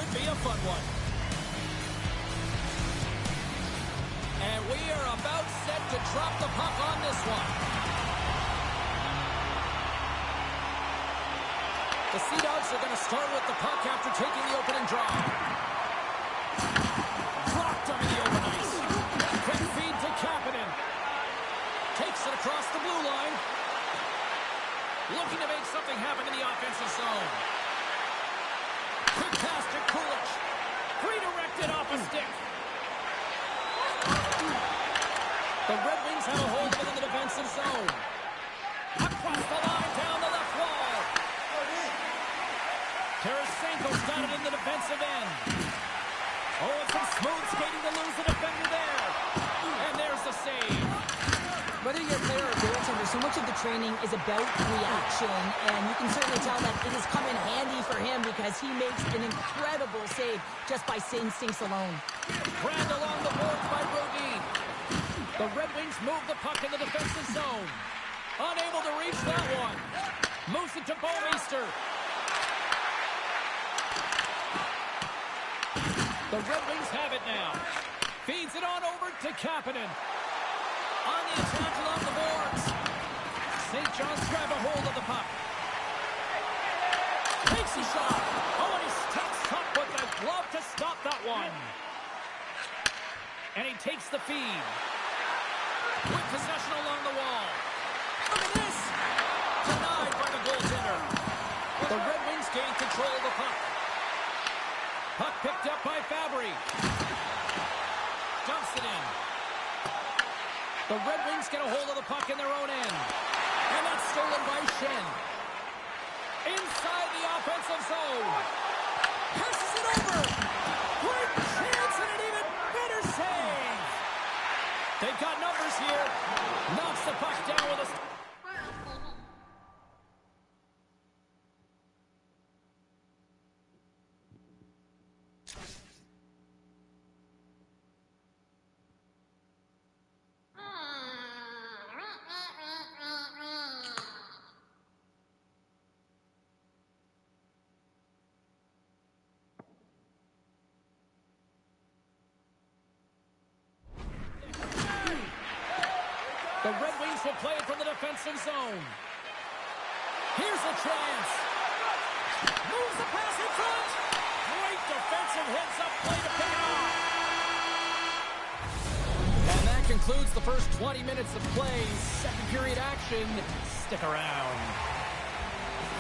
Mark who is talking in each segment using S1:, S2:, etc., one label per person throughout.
S1: Should be a fun one. And we are about set to drop the puck on this one. The Sea Dogs are going to start with the puck after taking the opening draw. Dropped him in the open ice. Quick feed to Kapanen. Takes it across the blue line. Looking to make something happen in the offensive zone. Quick pass to Kulich. Redirected off a stick. The Red Wings have a hold of it in the defensive zone. Across the line, down the left wall. Tarasenko's got it in the defensive end. Oh, it's some smooth skating to lose the defender there. And there's the save.
S2: Whether you're a player or a goaltender, so much of the training is about reaction, and you can certainly tell that it has come in handy for him because he makes an incredible save just by instincts alone.
S1: Grabbed along the boards by Brodin. The Red Wings move the puck in the defensive zone. Unable to reach that one. Moves it to Bouwmeester. The Red Wings have it now. Feeds it on over to Kapanen. On the attack along the boards. St. John's grab a hold of the puck. Takes a shot. Oh, and he steps up with a glove to stop that one. And he takes the feed. With possession along the wall. Look at this. Denied by the goaltender. The Red Wings gain control of the puck. Puck picked up by Fabry. Dumps it in. The Red Wings get a hold of the puck in their own end. And that's stolen by Shen. Inside the offensive zone. Passes it over. Great chance and an even better save. They've got numbers here. Knocks the puck down with a... The Red Wings will play it from the defensive zone. Here's a chance. Moves the pass in front. Great defensive heads-up play to pick it off. And that concludes the first 20 minutes of play. Second period action. Stick around.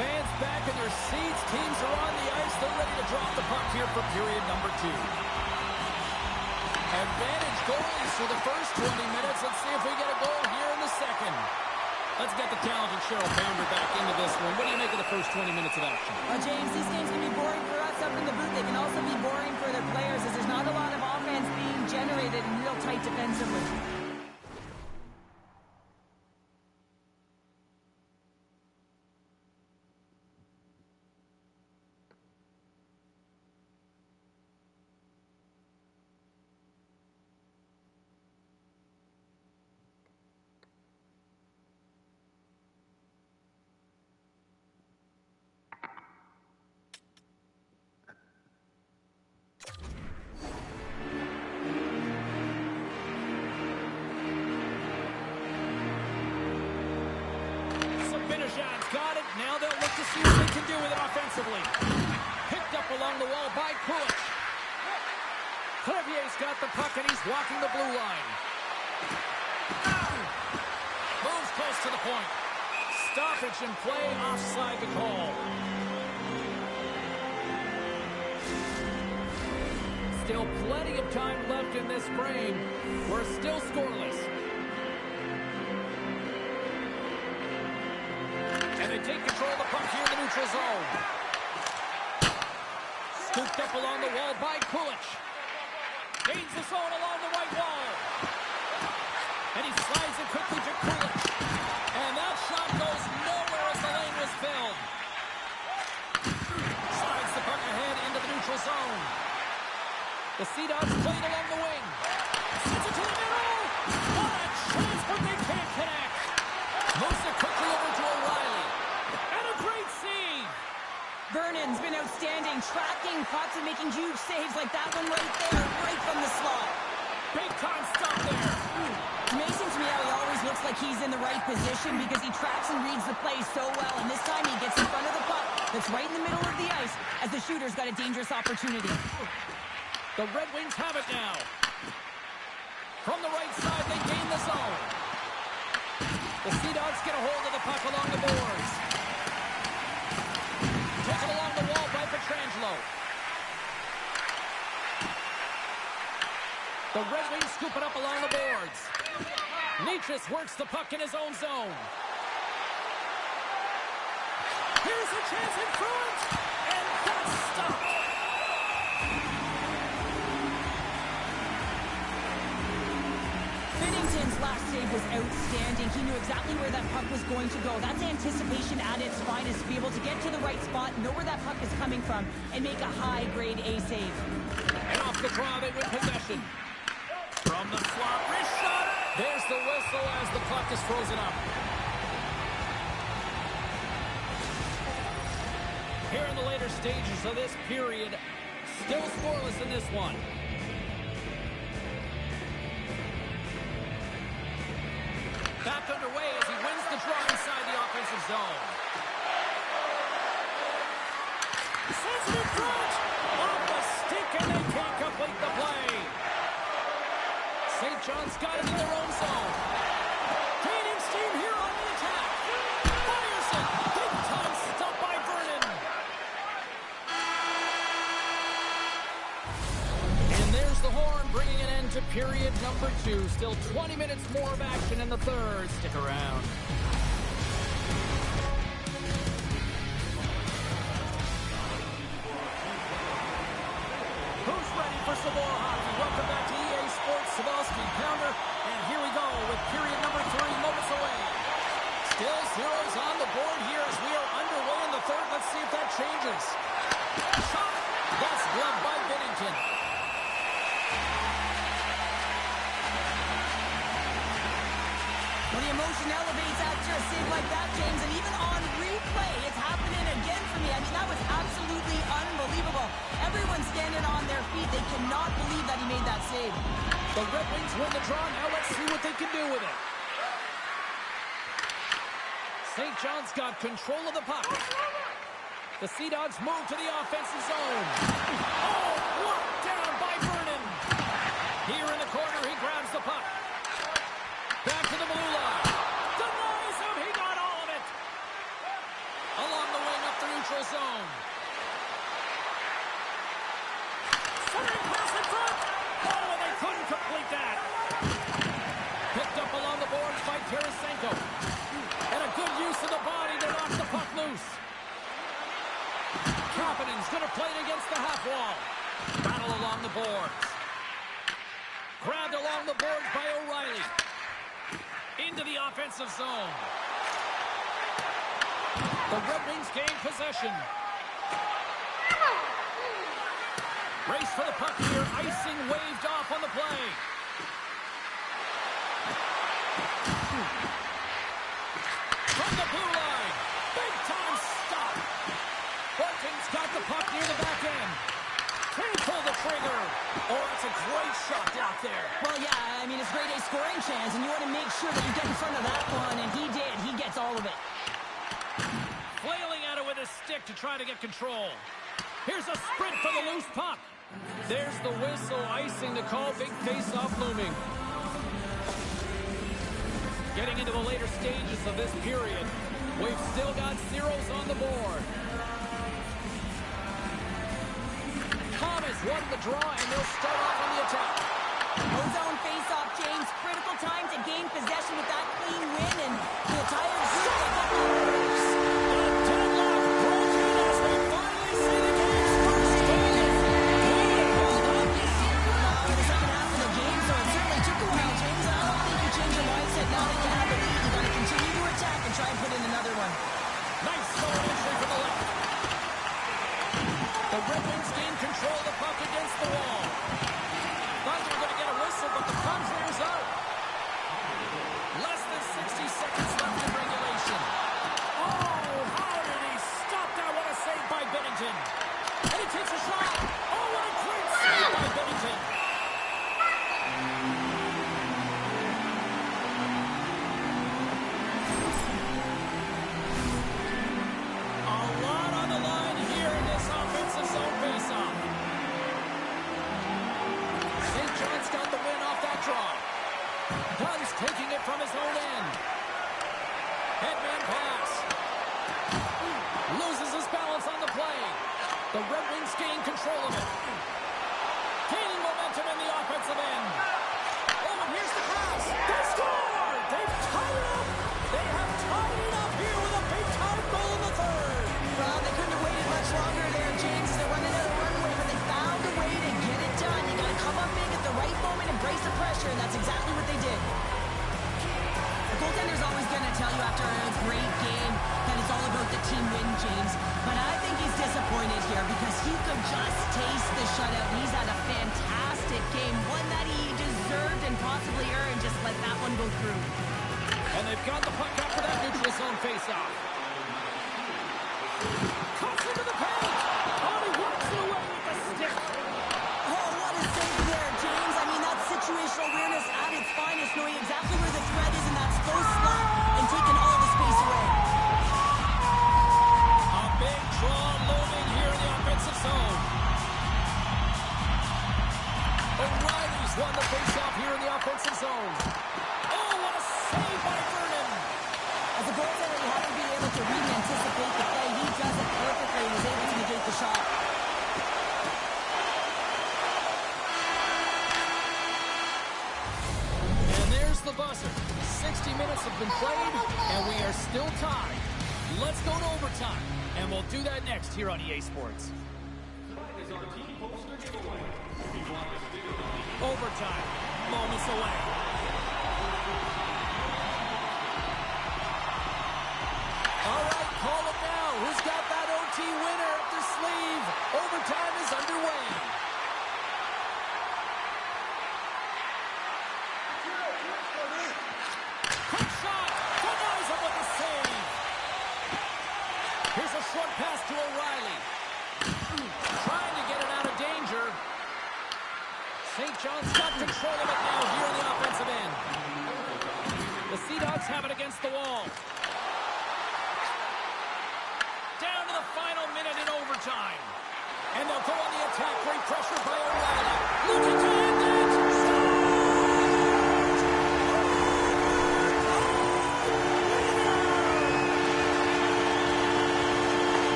S1: Fans back in their seats. Teams are on the ice. They're ready to drop the puck here for period number 2. Advantage goalies for the first 20 minutes. Let's see if we get a goal here in the second. Let's get the talented Cheryl Pounder back into this one. What do you make of the first 20 minutes of action?
S2: Well, James, these games can be boring for us up in the booth. They can also be boring for their players as there's not a lot of offense being generated and real tight defensively.
S1: Got it. Now they'll look to see what they can do with it offensively. Picked up along the wall by Kulich. Clevier's got the puck and he's walking the blue line. Moves close to the point. Stoppage in play, offside the call. Still plenty of time left in this frame. We're still scoreless. And they take control of the puck here in the neutral zone. Scooped up along the wall by Kulich. Gains the zone along the right wall. And he slides it quickly to Kulich. And that shot goes nowhere as the lane was filled. Slides the puck ahead into the neutral zone. The Sea Dogs played along the wing. Sends it to the middle. What a chance, but they can't connect. Moves it quickly over to O'Reilly. And a great save.
S2: Vernon Bennington's been outstanding, tracking pucks and making huge saves like that one right there, right from the slot.
S1: Big time stop there.
S2: It's amazing to me how he always looks like he's in the right position because he tracks and reads the play so well, and this time he gets in front of the puck that's right in the middle of the ice as the shooter's got a dangerous opportunity.
S1: The Red Wings have it now. From the right side, they gain the zone. The Sea Dogs get a hold of the puck along the boards. Taken along the wall by Pietrangelo. The Red Wings scoop it up along the boards. Nitrus works the puck in his own zone. Here's a chance in front, and that's stopped.
S2: Bennington's last save was outstanding. He knew exactly where that puck was going to go. That's anticipation at its finest, to be able to get to the right spot, know where that puck is coming from, and make a high-grade A save.
S1: And off the draw, they win possession. From the slot, wrist shot. There's the whistle as the puck is frozen up. Here in the later stages of this period, still scoreless in this one. Back underway as he wins the draw inside the offensive zone. Sends it in front. Off the stick, and they can't complete the play. St. John's got it in their own zone. Gaining steam here on the attack. Fires it. Big time stop by Vernon. And there's the horn, bringing an end to period number 2. Still 20 minutes more of action in the third. Stick around. Who's ready for some more hockey? Welcome back to EA Sports Savalski Pounder. And here we go with period number 3 moments away. Still zeros on the board here as we are underway in the third. Let's see if that changes. Shot. That's gloved by Bennington.
S2: Well, the emotion elevates after a save like that, James, and even on replay, it's happening again for me. I mean, that was absolutely unbelievable. Everyone's standing on their feet. They cannot believe that he made that save.
S1: The Red Wings win the draw. Now let's see what they can do with it. St. John's got control of the puck. The Sea Dogs move to the offensive zone. Oh, blocked down by Vernon. Here in the corner, he grabs the puck. Back to the blue line. Denies him. He got all of it. Along the wing up the neutral zone. Centering pass in front. Oh, and they couldn't complete that. Picked up along the boards by Tarasenko. And a good use of the body to knock the puck loose. Kapanen's going to play it against the half wall. Battle along the boards. Grabbed along the boards by O'Reilly. Into the offensive zone. The Red Wings gain possession. Race for the puck here. Icing waved off on the play. From the blue line. Big time stop. Barton's got the puck near the back end. Can't pull the trigger. Oh, that's a great shot out there.
S2: Well, yeah, I mean, it's grade A scoring chance, and you want to make sure that you get in front of that one, and he did. He gets all of it.
S1: Flailing at it with his stick to try to get control. Here's a sprint for the loose puck. There's the whistle, icing the call. Big face-off looming. Getting into the later stages of this period. We've still got zeros on the board. Thomas won the draw, and they'll start off on the attack.
S2: Ozone face-off, James. Critical time to gain possession with that clean win, and the Tigers do it.
S1: The deadlock broken as we finally see the game's first goal.
S2: In the second half of the game, so it certainly took a while, James. I don't think you change your mindset now that you have it. You've got to continue to attack and try and put in another one.
S1: Nice forward entry from the left. The Red Wings gain control of the puck against the wall. Thought they were going to get a whistle, but the puck clears out. Less than 60 seconds left in regulation. Oh, how did he stop that? What a save by Bennington. Hunt's taking it from his own end. Headman pass. Loses his balance on the play. The Red Wings gain control of it. Gaining momentum in the offensive end. Oh, and here's the pass. They score! They've tied it up. They have tied it up here with a big-time goal in the third.
S2: Well, they couldn't have waited much longer there, James. They're running out of runway, but they found a way to get it done. You got to come up big at the right moment and brace the pressure, and that's exactly what they did. The goaltender's always going to tell you after a great game that it's all about the team win, James. But I think he's disappointed here because he could just taste the shutout. He's had a fantastic game, one that he deserved and possibly earned. Just let that one go through.
S1: And they've got the puck after that neutral zone faceoff. Cuts into the paint. Oh, he walks it away with the stick.
S2: Oh, what a save there, James. I mean, that's situational awareness at its finest, knowing exactly where the threat is in that slow slot and taking all the space away.
S1: A big draw looming here in the offensive zone. O'Reilly's won the faceoff here in the offensive zone. Oh, what a save by Vernon.
S2: As a goaltender, you have to be able to read and anticipate the play. He does it perfectly and is able to negate the shot.
S1: And there's the buzzer. 60 minutes have been played, and we are still tied. Let's go to overtime, and we'll do that next here on EA Sports. Overtime, moments away. All right, call it now. Who's got that OT winner up their sleeve? Overtime is underway. Quick shot. Denies him with the save. Here's a short pass to O'Reilly. Trying to get it out of danger. St. John's got control of it now here in the offensive end. The Sea Dogs have it against the wall. Down to the final minute in overtime. And they'll go on the attack. Great pressure by O'Reilly. Looking to end it.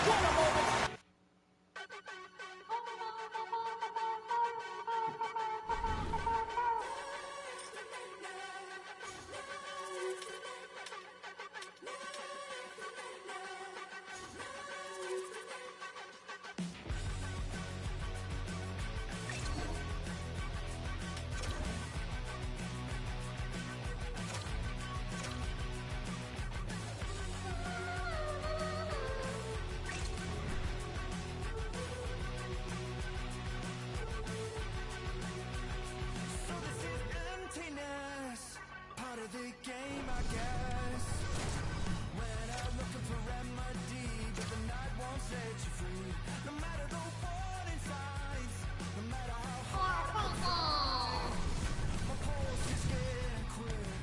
S1: What a moment.
S3: The game, I guess. When I'm looking for remedy, but the night won't set you free. No matter the warning signs, no matter how hard my pulse is getting quicker.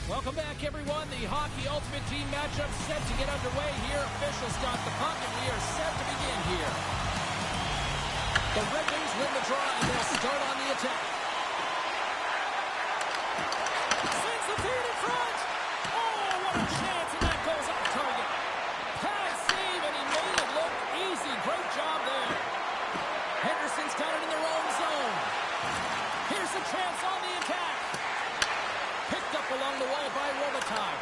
S1: Welcome back, everyone. The Hockey Ultimate Team matchup set to get underway here. Officials got the puck, and we are set to begin here. The Red Wings win the draw, and they'll start on the attack. Sends the feed in front. Oh, what a chance, and that goes off target. Pad save, and he made it look easy. Great job there. Henderson's got it in their own zone. Here's a chance on the attack. Picked up along the wall by Robitaille.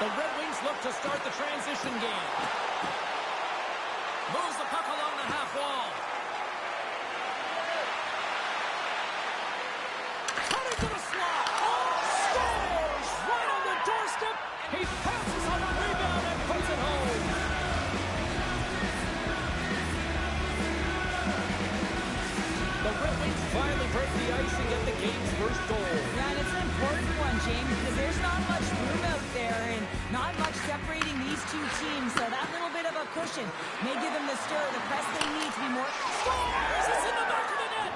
S1: The Red Wings look to start the transition game. Moves the puck along the half wall. Cutting to the slot. Oh, scores! Right on the doorstep. He passes on the rebound and puts it home. The Red Wings finally break the ice and get the game's first goal.
S2: Yeah, and it's an important one, James, because there's not much room out there and not much separating these two teams. So that little bit of a cushion may give them the stir, the press they need to be more.
S1: Scores! It's in the back of the net.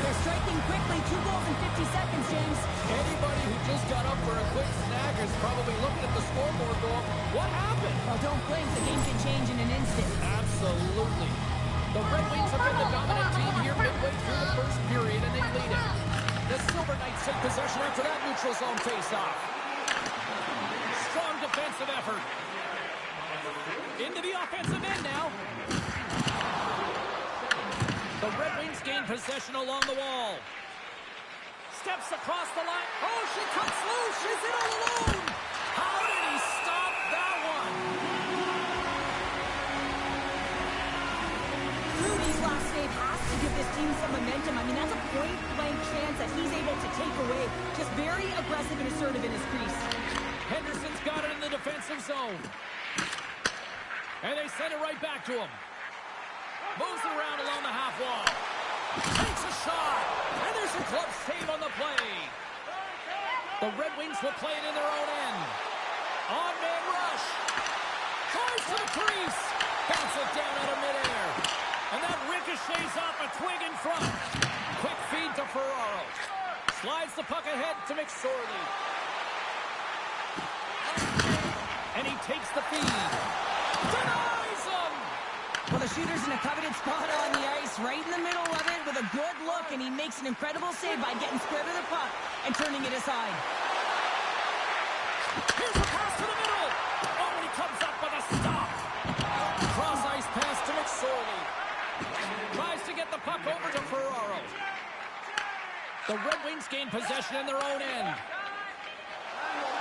S2: They're striking quickly. 2 goals in 50 seconds, James.
S1: Anybody who just got up for a quick snack is probably looking at the scoreboard going, what happened?
S2: Well, don't blink. The game can change in an instant.
S1: Absolutely. The Red Wings have been the dominant team here midway through the first period, and they lead it. The Silver Knights take possession after that neutral zone faceoff. Strong defensive effort. Into the offensive end now. The Red Wings gain possession along the wall. Steps across the line. Oh, she cuts loose. She's in all alone. How did he stop that one?
S2: Rudy's last save has to give this team some momentum. I mean, that's a point-blank chance that he's able to take away. Just very aggressive and assertive in his crease.
S1: Henderson's got it in the defensive zone. And they send it right back to him. Moves it around along the half wall. Takes a shot. And there's a glove save on the play. The Red Wings will play it in their own end. On-man rush. Tries to the crease. Bounce it down out of midair. And that ricochets off a twig in front. Quick feed to Ferraro. Slides the puck ahead to McSorley. And he takes the feed. Denies him!
S2: Well, the shooter's in a coveted spot on the ice, right in the middle of it with a good look, and he makes an incredible save by getting square to the puck and turning it aside.
S1: Here's a pass to the middle! Oh, and he comes up with a stop! Cross-ice pass to McSorley. Tries to get the puck over to Ferraro. The Red Wings gain possession in their own end.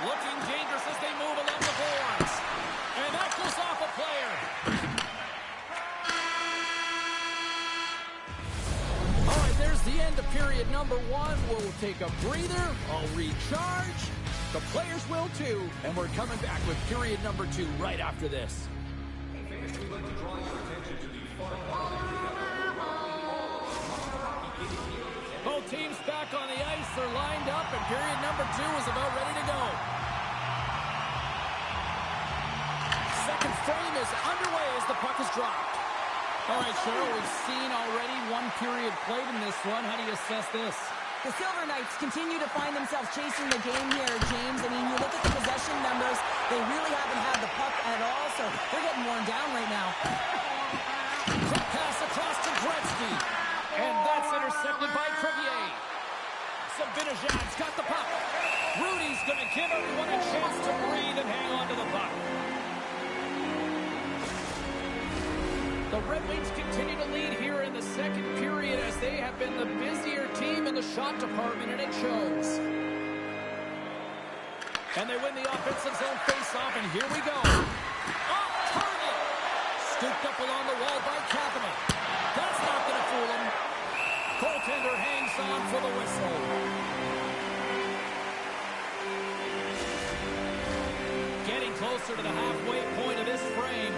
S1: Looking dangerous as they move along the boards. And that goes off a player. All right, there's the end of period number 1. We'll take a breather. I'll recharge. The players will too. And we're coming back with period number 2 right after this. Both teams back on the ice. They're lined up, and period number 2 is about ready to go. Second frame is underway as the puck is dropped. All right, Cheryl, we've seen already one period played in this one. How do you assess this?
S2: The Silver Knights continue to find themselves chasing the game here, James. I mean, you look at the possession numbers, they really haven't had the puck at all, so they're getting worn down right now.
S1: Quick pass across to Gretzky. And that's intercepted by Crevier. Sabinajad's got the puck. Rudy's going to give everyone a chance to breathe and hang on to the puck. The Red Wings continue to lead here in the second period as they have been the busier team in the shot department, and it shows. And they win the offensive zone faceoff, and here we go. Off target. Scooped up along the wall by Kapanen. That's not going to fool him. Goaltender hangs on for the whistle. Getting closer to the halfway point of this frame.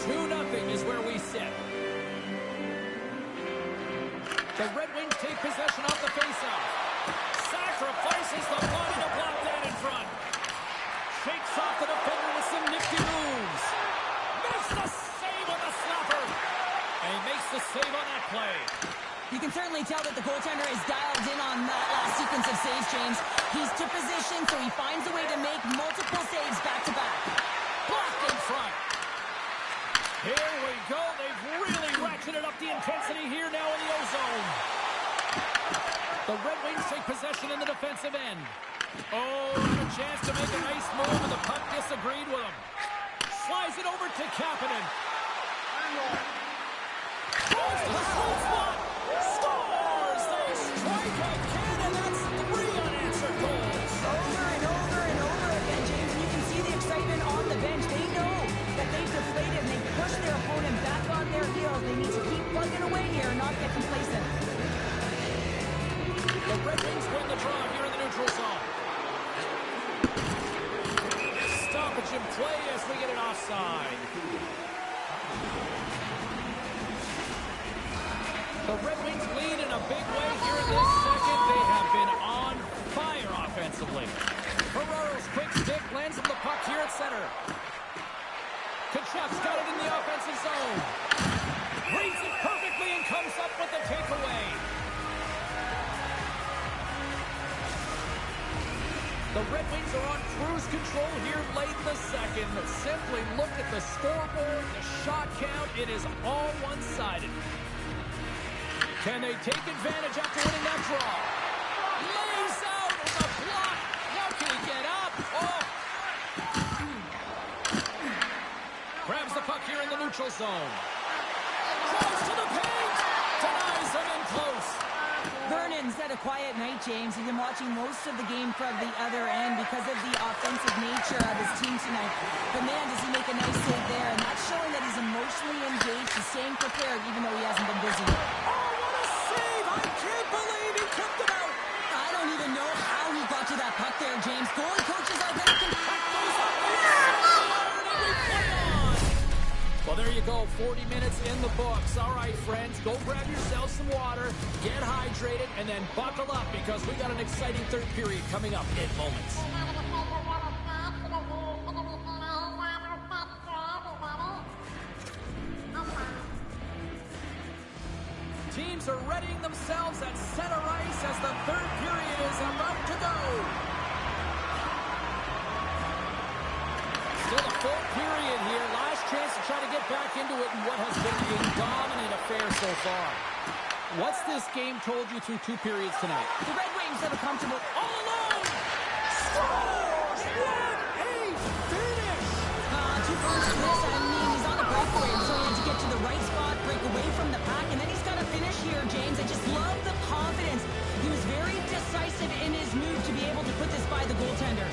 S1: 2-0 is where we sit. The Red Wings take possession off the faceoff. Sacrifices the body to block that in front. Shakes off the defender with some nifty moves. Makes the save on the snapper. And he makes the save on that play.
S2: You can certainly tell that the goaltender is dialed in on that last sequence of saves, James. He's to position, so he finds a way to make multiple saves back-to-back.
S1: Blocked in front. Here we go. They've really ratcheted up the intensity here now in the O-zone. The Red Wings take possession in the defensive end. Oh, and a chance to make a nice move, and the puck disagreed with him. Slides it over to Kapanen. Goes to the sweet spot. Scores! They strike again, and that's 3 unanswered goals.
S2: Over and over and over again, James. And you can see the excitement on the bench. They know that they've deflated and they push their opponent back on their heels. They need to keep plugging away here and not get complacent.
S1: The Red Wings win the draw here in the neutral zone. Stoppage in play as we get an offside. The Red Wings lead in a big way here in this second. They have been on fire offensively. Ferraro's quick stick lands him the puck here at center. Kachuk's got it in the offensive zone. Reads it perfectly and comes up with the takeaway. The Red Wings are on cruise control here late in the second. Simply look at the scoreboard, the shot count. It is all one-sided. Can they take advantage after winning that draw? Lays out in the block. Now can he get up? Oh! Grabs the puck here in the neutral zone. Drives to the paint. Denies him in close.
S2: Vernon's had a quiet night, James. He's been watching most of the game from the other end because of the offensive nature of his team tonight. But man, does he make a nice save there. And that's showing that he's emotionally engaged. He's staying prepared even though he hasn't been busy.
S1: Oh, what a save! I can't believe he kept it out.
S2: I don't even know how he got to that puck there, James. Goalie coaches are going to confront those
S1: Well, there you go. 40 minutes in the books. All right, friends, go grab yourselves some water, get hydrated, and then buckle up because we got an exciting third period coming up in moments. Teams are readying themselves at center ice as the third period is about to go. Still a full period here. Last chance to try to get back into it in what has been a dominant affair so far. What's this game told you through two periods tonight?
S2: The Red Wings have a comfortable...
S1: All alone! Scores! What a finish!
S2: Two points to this. I mean, he's on a breakaway, so he had to get to the right spot, break away from the pack, and then he's got to finish here, James. I just love the confidence. He was very decisive in his move to be able to put this by the goaltender.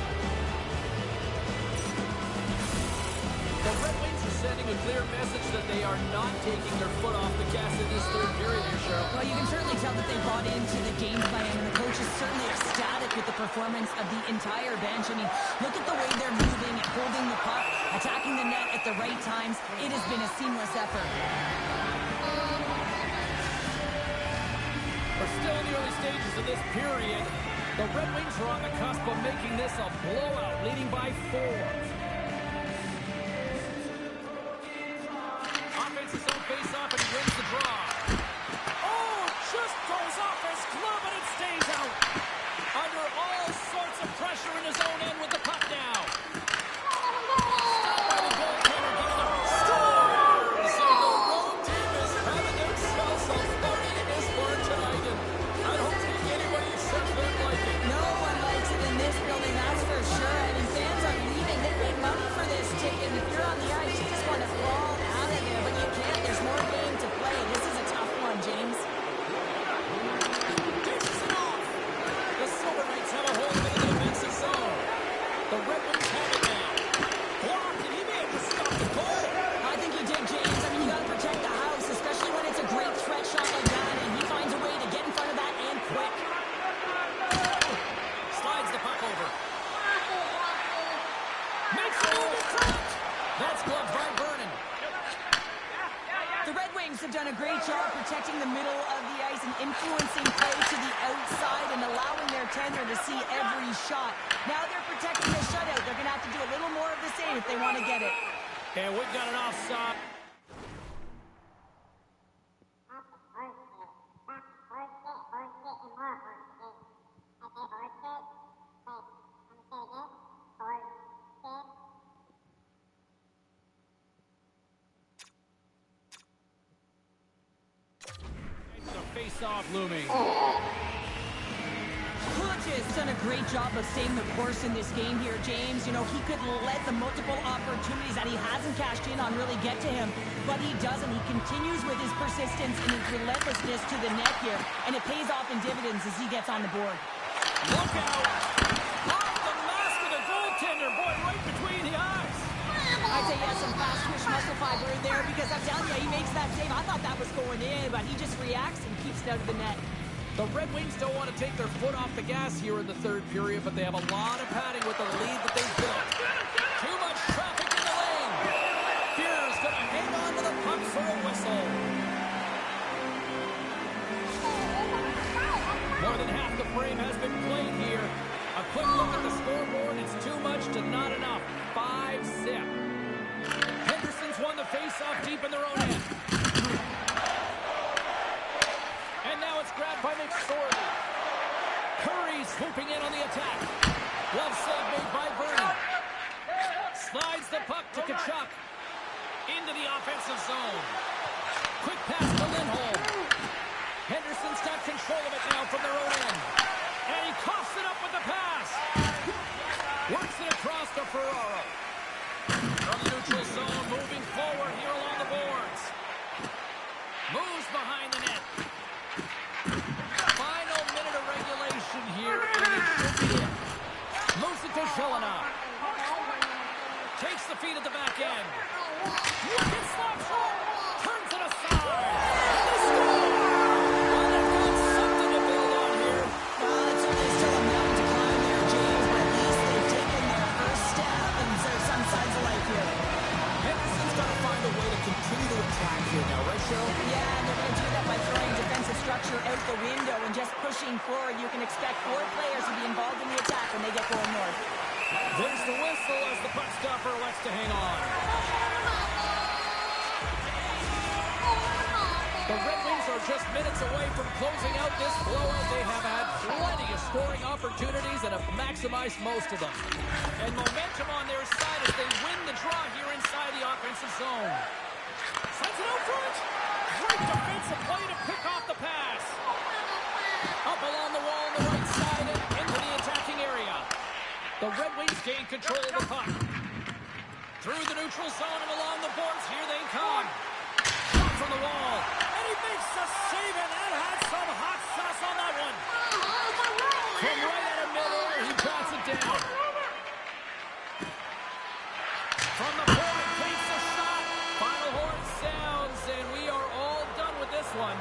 S1: The Red Wings are sending a clear message that they are not taking their foot off the gas in this third period here, Cheryl.
S2: Well, you can certainly tell that they bought into the game plan, and the coach is certainly ecstatic with the performance of the entire bench. I mean, look at the way they're moving and holding the puck, attacking the net at the right times. It has been a seamless effort.
S1: We're still in the early stages of this period. The Red Wings are on the cusp of making this a blowout, leading by 4. Offensive zone face-off, and he wins the draw. Oh, just goes off his glove, and it stays out. Under all sorts of pressure in his own end with the puck now. Stopped by the goaltender, getting a scores! And the road team is having themselves a party in this one tonight, and I don't think anybody except them like it.
S2: No one likes it in this building, that's for sure. I mean, fans are leaving. They paid money for this ticket. If you're on the ice, you just want to fall out of there, but you can't. There's more game to play. This is a tough one, James.
S1: Dishes it off. The Silver Knights have a hold of it in the defensive zone. The Red Wings have it now. Blocked, and he may have just stopped the goal.
S2: I think you did, James. I mean, you got to protect the house, especially when it's a great threat shot like that, and he finds a way to get in front of that and quick.
S1: Slides the puck over. Makes a move in front. That's gloved by Vernon.
S2: The Red Wings have done a great job protecting the middle of the ice and influencing play to the outside and allowing their tender to see every shot. Now they're protecting the shutout. They're going to have to do a little more of the same if they want to get it.
S1: And we've got an offside. Face-off looming.
S2: Clutch has done a great job of staying the course in this game here, James. You know, he could let the multiple opportunities that he hasn't cashed in on really get to him, but he doesn't. He continues with his persistence and his relentlessness to the net here, and it pays off in dividends as he gets on the board.
S1: Look out! Off the mask of the goaltender, boy, right between the eyes.
S2: I'd say he has some fast twitch muscle fiber in there because I'm telling you, he makes that save. I thought that was going in, but he just reacts and keeps it out of the net.
S1: The Red Wings don't want to take their foot off the gas here in the third period, but they have a lot of padding with the lead that they've built. Too much traffic in the lane. Fear's going to hang on to the puck for a whistle. More than half the frame has been played here. A quick look at the scoreboard. It's too much to not enough. 5-zip. Henderson's won the face-off deep in their own end. And now it's grabbed by McSorley. Curry's swooping in on the attack. Love to Kachuk. Into the offensive zone. Quick pass to Lindholm. Henderson's got control of it now from their own end. And he coughs it up with the pass. Works it across to Ferraro. From the neutral zone, moving forward here along the boards. Moves behind the net. Final minute of regulation here, and it should be it. Moves it to Zelina. Takes the feed at the back end. Wicked slap shot. Turns it aside. And they score! Well, they've got something to build on here.
S2: Well, it's certainly still a mountain to climb there, James, but at least they've taken their first step, and there's some signs of life here.
S1: Henderson's got to find a way to continue to attack here now, right, Cheryl?
S2: Yeah, and they're going to do that by throwing defensive structure out the window and just pushing forward. You can expect 4 players to be involved in the attack when they get going north.
S1: There's the whistle as the puck stopper elects to hang on. The Red Wings are just minutes away from closing out this blowout. They have had plenty of scoring opportunities and have maximized most of them. And momentum on their side as they win the draw here inside the offensive zone. Sends it out front. Great defensive play to pick off the pass. Up along the wall on the right side and into the attacking area. The Red Wings gain control of the puck. Through the neutral zone and along the boards, here they come. Shot from the wall. And he makes the save, and that had some hot sauce on that one. From right out of midair, he bats it down. From the point, takes a shot. Final horn sounds, and we are all done with this one.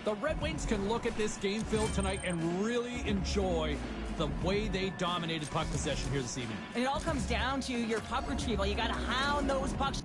S1: The Red Wings can look at this game field tonight and really enjoy the way they dominated puck possession here this evening.
S2: And it all comes down to your puck retrieval. You got to hound those pucks.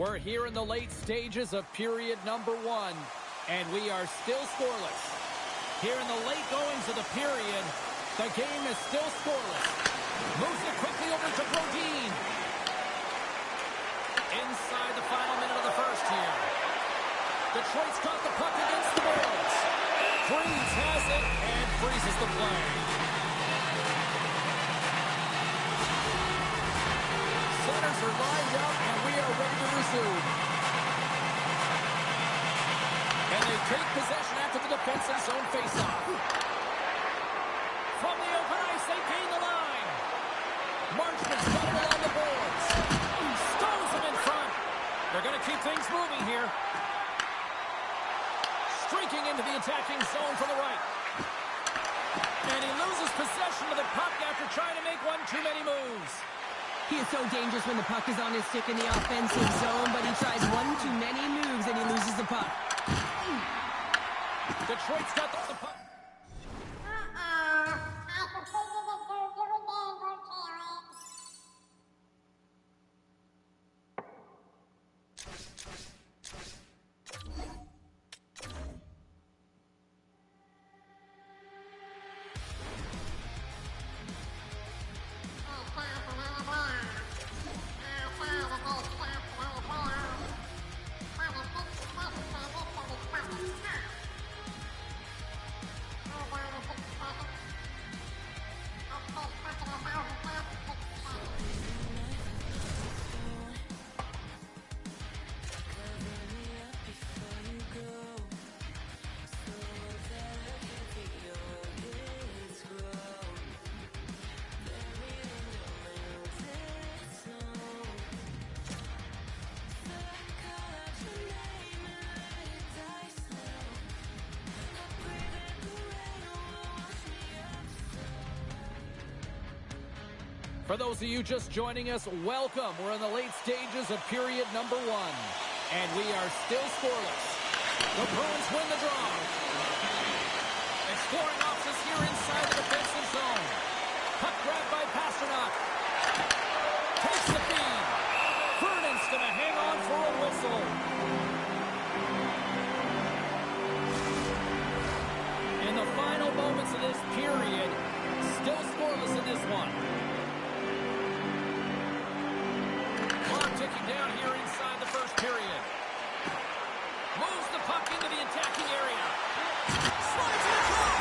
S1: We're here in the late stages of period number 1, and we are still scoreless. Here in the late goings of the period, the game is still scoreless. Moves it quickly over to Brodin. Inside the final minute of the first here. Detroit's got the puck against the boards. Freeze has it and freezes the play. Centers are lined up, and we are ready to resume. And they take possession after the defensive zone faceoff. From the open ice, they gain the line. Marchman's got it along the boards. Stones him in front. They're going to keep things moving here. Streaking into the attacking zone from the right. And he loses possession of the puck after trying to make one too many moves.
S2: He is so dangerous when the puck is on his stick in the offensive zone, but he tries one too many moves and he loses the puck.
S1: Detroit's got the puck. For those of you just joining us, welcome. We're in the late stages of period number 1, and we are still scoreless. The Bruins win the draw. Exploring options here inside the defensive zone. Puck grabbed by Pasternak. Takes the feed. Vernon's going to hang on for a whistle. In the final moments of this period, still scoreless in this one. Ticking down here inside the first period. Moves the puck into the attacking area. Slides it across.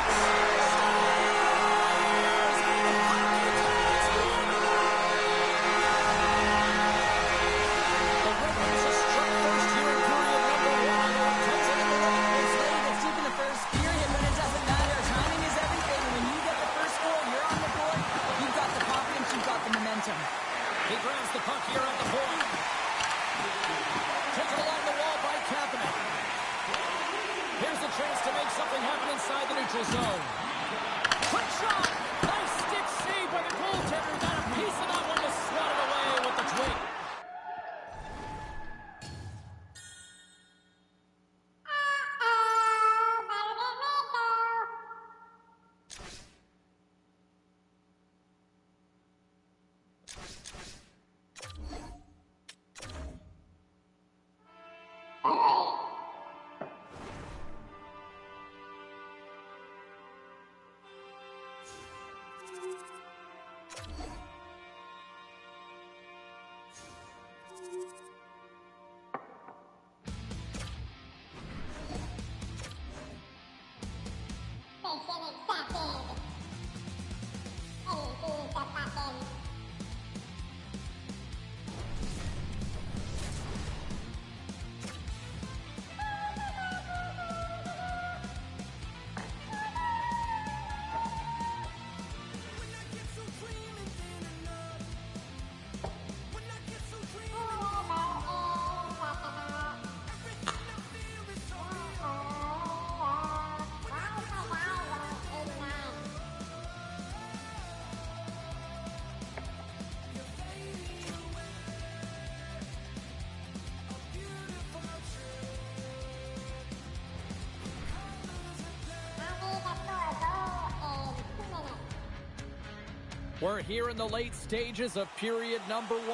S1: The Red Wings are struck first here in period number 1. Comes in the right.
S2: It's late, it's deep in the first period, but it doesn't matter. Timing is everything. When you get the first goal, you're on the board. You've got the confidence, you've got the momentum.
S1: He grabs the puck here at the point. Taken along the wall by Kapanen. Here's a chance to make something happen inside the neutral zone. Quick shot! Nice stick save by the goaltender. Got a piece of that one to swat it away with the twig. We're here in the late stages of period number 1,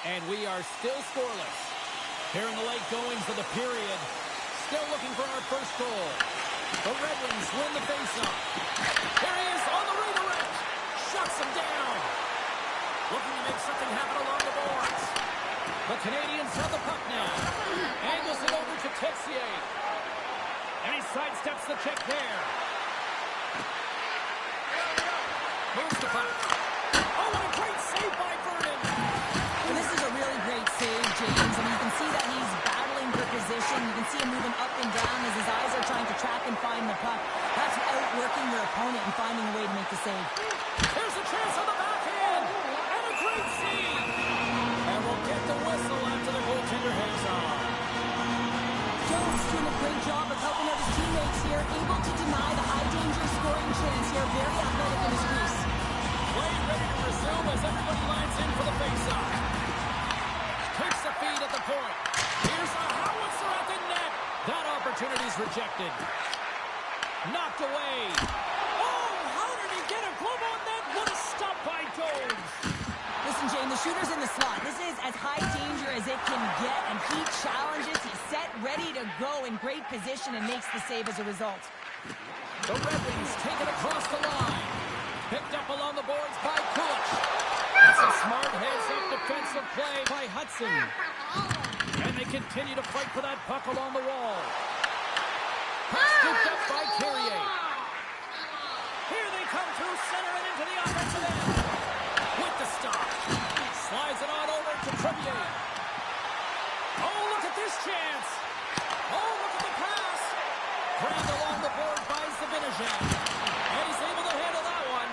S1: and we are still scoreless. Here in the late goings of the period, still looking for our first goal. The Red Wings win the faceoff. Here he is on the redirect. Shuts him down. Looking to make something happen along the boards. The Canadians have the puck now. Angles it over to Texier. And he sidesteps the check there. Moves the puck. Oh, what a great save by Vernon.
S2: Well, this is a really great save, James. I mean, you can see that he's battling for position. You can see him moving up and down as his eyes are trying to track and find the puck. That's outworking your opponent and finding a way to make the save.
S1: Here's a chance on the backhand. And a great save. And we'll get the whistle after the goaltender hangs on.
S2: Jones doing a great job of helping out his teammates here, able to deny the high-danger scoring chance here. Very athletic in his crease.
S1: Play ready to resume as everybody lines in for the face-off. Takes the feed at the point. Here's a howitzer at the net. That opportunity's rejected. Knocked away. Oh, how did he get a glove on that? What a stop by Jones.
S2: Listen, Jane, the shooter's in the slot. This is as high danger as it can get, and he challenges. He's set, ready to go in great position, and makes the save as a result.
S1: The Red Wings take it across the line. Picked up along the boards by Kulich. That's a smart heads-up defensive play by Hudson. And they continue to fight for that puck along the wall. Puck scooped up by Carrier. Here they come through center and into the offensive end. With the stop. Slides it on over to Trevier. Oh, look at this chance. Oh, look at the pass. Grabbed along the board by Zibanejad. And he's able to handle that one.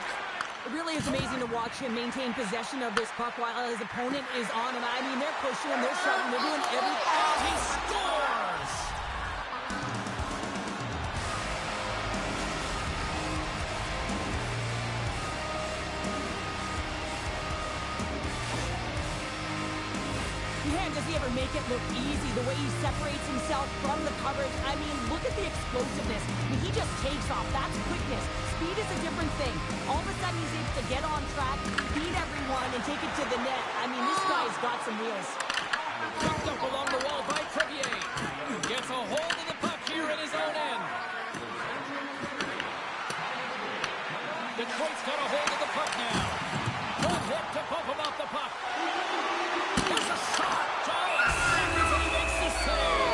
S2: It really is amazing to watch him maintain possession of this puck while his opponent is on him. I mean, they're pushing him, they're shoving, they're doing everything.
S1: And he scores!
S2: Man, does he ever make it look easy, the way he separates himself from the coverage. I mean, look at the explosiveness. I mean, he just takes off. That's quickness. Speed is a different thing. All of a sudden, he's able to get on track, beat everyone, and take it to the net. I mean, this guy's got some wheels.
S1: Picked up along the wall by Trevier. Gets a hold of the puck here in his own end. Detroit's got a hold of the puck now. Good hit to bump him off the puck. Here's a shot. Giles Sanders, and he makes the save.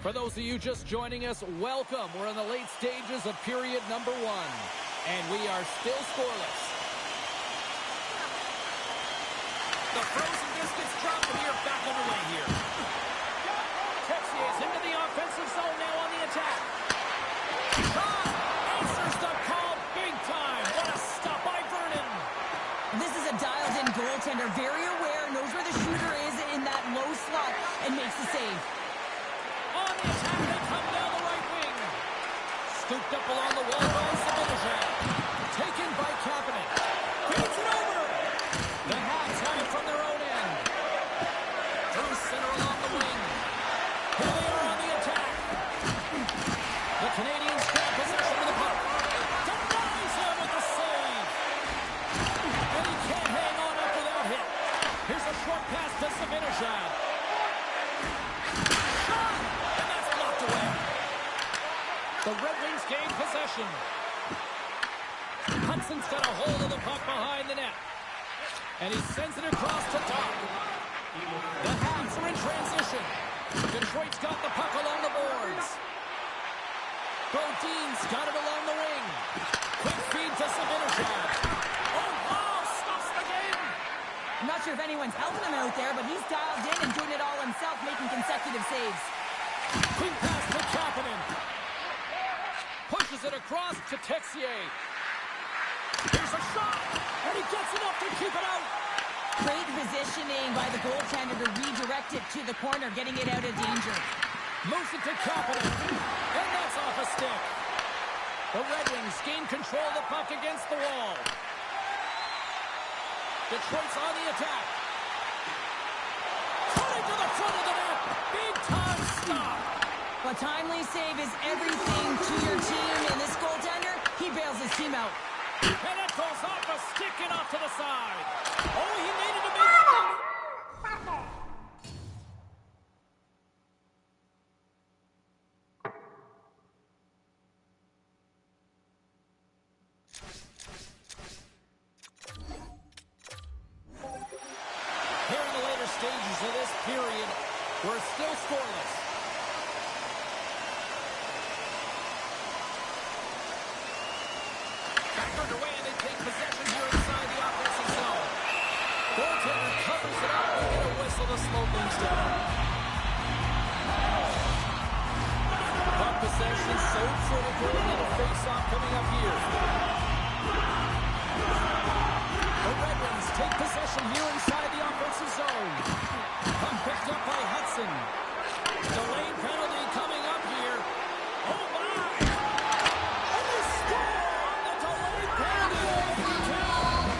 S1: For those of you just joining us, welcome. We're in the late stages of period number 1, and we are still scoreless. The frozen biscuits drop, and we are back underway here. Texier's into the offensive zone now on the attack. Shot! Answers the call big time. What a stop by Vernon.
S2: This is a dialed-in goaltender, very aware, knows where the shooter is in that low slot, and makes the save.
S1: On the attack, they come down the right wing. Scooped up along the wall by Zibanejad. Taken by Kapanen. Feeds it over. The Hats have it from their own end. Through center along the wing. Here they are on the attack. The Canadians grab possession of the puck. Denies him with the save. And he can't hang on after that hit. Here's a short pass to Zibanejad. The Red Wings gain possession. Hudson Hudson got a hold of the puck behind the net. And he sends it across to Doc. The Habs are in transition. Detroit's got the puck along the boards. Brodin's got it along the wing. Quick feed to Zibanejad. Oh, wow, stops the game.
S2: I'm not sure if anyone's helping him out there, but he's dialed in and doing it all himself, making consecutive saves.
S1: Quick pass to Kapanen. Pushes it across to Texier. Here's a shot, and he gets enough to keep it out.
S2: Great positioning by the goaltender to redirect it to the corner, getting it out of danger.
S1: Moves it to Kapanen, and that's off a stick. The Red Wings gain control of the puck against the wall. Detroit's on the attack. Cutting to the front of the net. Big time stop.
S2: A timely save is everything to your team, and this goaltender, he bails his team out.
S1: And it goes off a stick and off to the side. Oh, he needed to make it. Here in the later stages of this period, we're still scoreless. Back underway, and they take possession here inside the offensive zone. Goaltender covers it up. We get a whistle to slow things down. Puck possession so critical in the face-off coming up here. The Red Wings take possession here inside the offensive zone. Puck picked up by Hudson. Delayed penalty coming up here. Oh, my! And they score on the delayed penalty.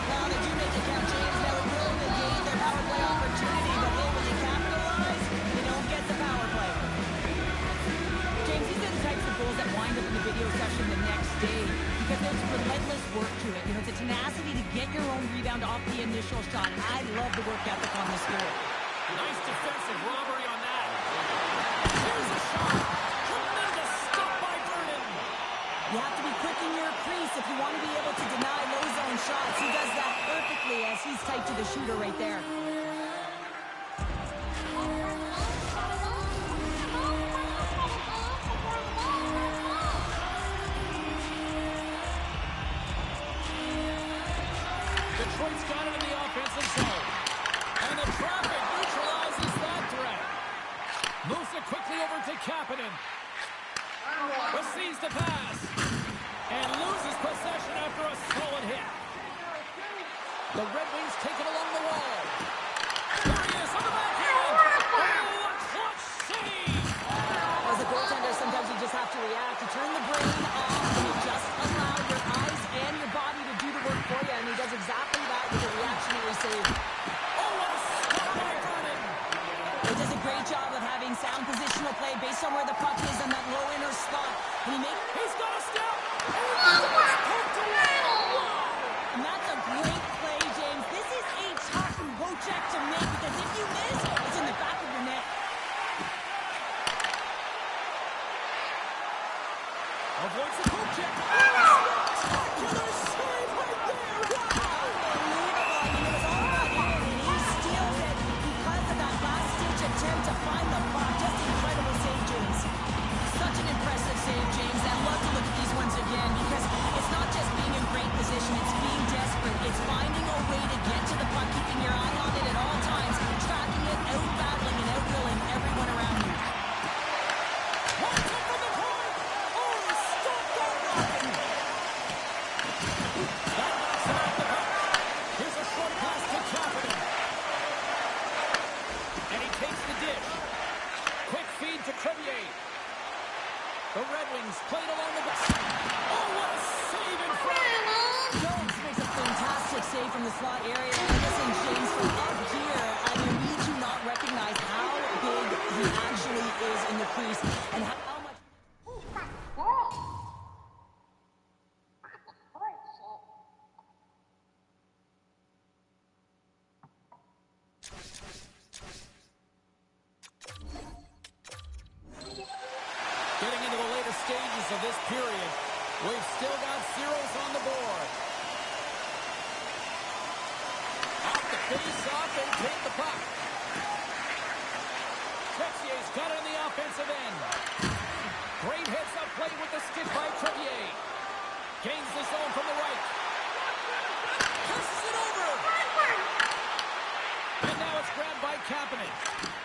S2: Now, they do make it count, James. Now, it will negate their power play opportunity, but hey, when you capitalize, you don't get the power play. James, these are the types of goals that wind up in the video session the next day because there's relentless work to it. You know, the tenacity to get your own rebound off the initial shot. I love the work ethic on this goal.
S1: Nice defensive robbery on that. Here's a shot. Tremendous stop by Vernon.
S2: You have to be quick in your crease if you want to be able to deny low zone shots. He does that perfectly as he's tight to the shooter right there.
S1: Detroit's got it in the offensive zone. And the traffic neutralizes that threat. Moves it quickly over to Kapanen. Receives the pass. And loses possession after a solid hit. The Red Wings take it along the wall. There he is on the backhand. Oh, a clutch save.
S2: As a goaltender, sometimes you just have to react. You turn the brain off and you just allow your eyes and your body to do the work for you. And he does exactly that with a reactionary save.
S1: Oh, what a stop by Vernon.
S2: He does a great job of having sound positional play based on where the puck is in that low inner slot. And
S1: He's got a step. And poked away.
S2: and that's a great play, James. This is a tough poke check to make because if you miss, it's in the back of your net.
S1: Avoids the poke check. Spectacular save right there.
S2: Unbelievable. I mean, it was all about him, and he steals it because of that last-ditch attempt to find the puck. Just incredible save, James. Such an impressive save, James. I'd love to look at these ones again because it's not just being in great position. It's being desperate. It's finding a way to get to the puck, keeping your eye on it at all times, tracking it, out-battling and out-willing everyone around you.
S1: Wants it from the point. Oh, he stopped that rocket. That knocks it off the puck. Here's a short pass to Kapanen. And he takes the dish. Quick feed to Crevier. The Red Wings played along the back. Oh, what a save in front.
S2: Jones makes a fantastic save from the slot area. And listen, James, from up here, I mean, we do not recognize how big he actually is in the crease and how much...
S1: Getting into the later stages of this period, we've still got zeros on the board. face-off and take the puck. Texier's got it in the offensive end. Great heads-up play with the stick by Trevier. Gains the zone from the right. Passes it over. And now it's grabbed by Kapanen.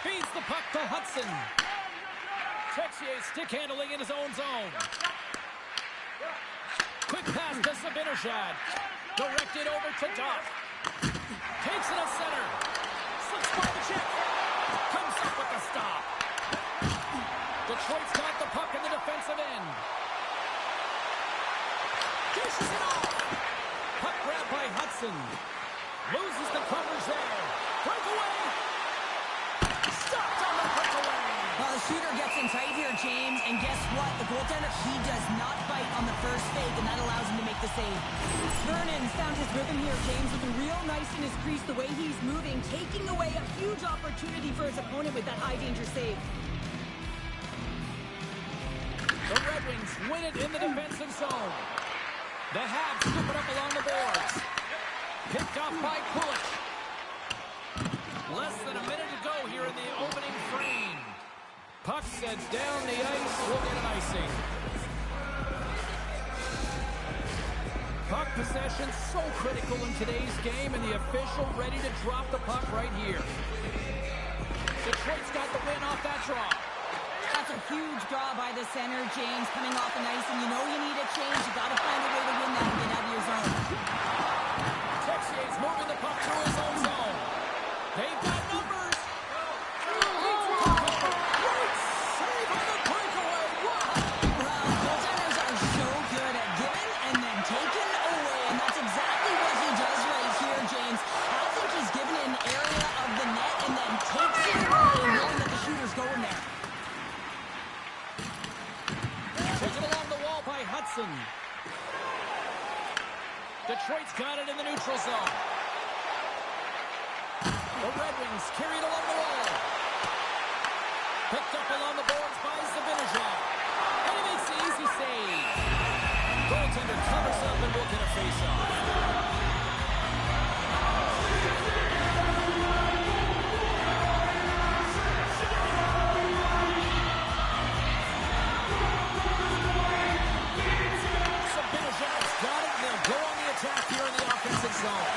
S1: Feeds the puck to Hudson. Texier stick handling in his own zone. Quick pass to Zibanejad. Directed over to Duff. Takes it at center. Slips by the check. Comes up with the stop. Detroit's got the puck in the defensive end. Dishes it off. Puck grabbed by Hudson. Loses the coverage there. Breakaway. Stopped on the breakaway.
S2: Well, the shooter gets in tight here, James, and guess what? The goaltender, he does not bite on the first fake, and that allows him to make the save. Vernon's found his rhythm here, James, looking real nice in his crease, the way he's moving, taking away a huge opportunity for his opponent with that high-danger save.
S1: The Red Wings win it in the defensive zone. The Habs scoop it up along the boards. Picked off by Kulich. Less than a minute to go here in the opening frame. Puck set down the ice. We'll get an icing. Puck possession so critical in today's game, and the official ready to drop the puck right here. Detroit's got the win off that draw.
S2: That's a huge draw by the center, James, coming off the ice, and you know you need a change. You got to find a way to win that and get out of your zone.
S1: Texier's moving the puck through his own zone. They've got numbers. Great save on the breakaway. Wow.
S2: Well, goaltenders are so good at giving and then taking away, and that's exactly what he does right here, James. I think he's given an area of the net and then takes it away, knowing that the shooter's going there.
S1: Taken along the wall by Hudson. Detroit's got it in the neutral zone. The Red Wings carried along the wall. Picked up along the boards by Zibanejad. And he makes the easy save. Goaltender covers up and will get a face-off. Go on the attack here in the offensive zone.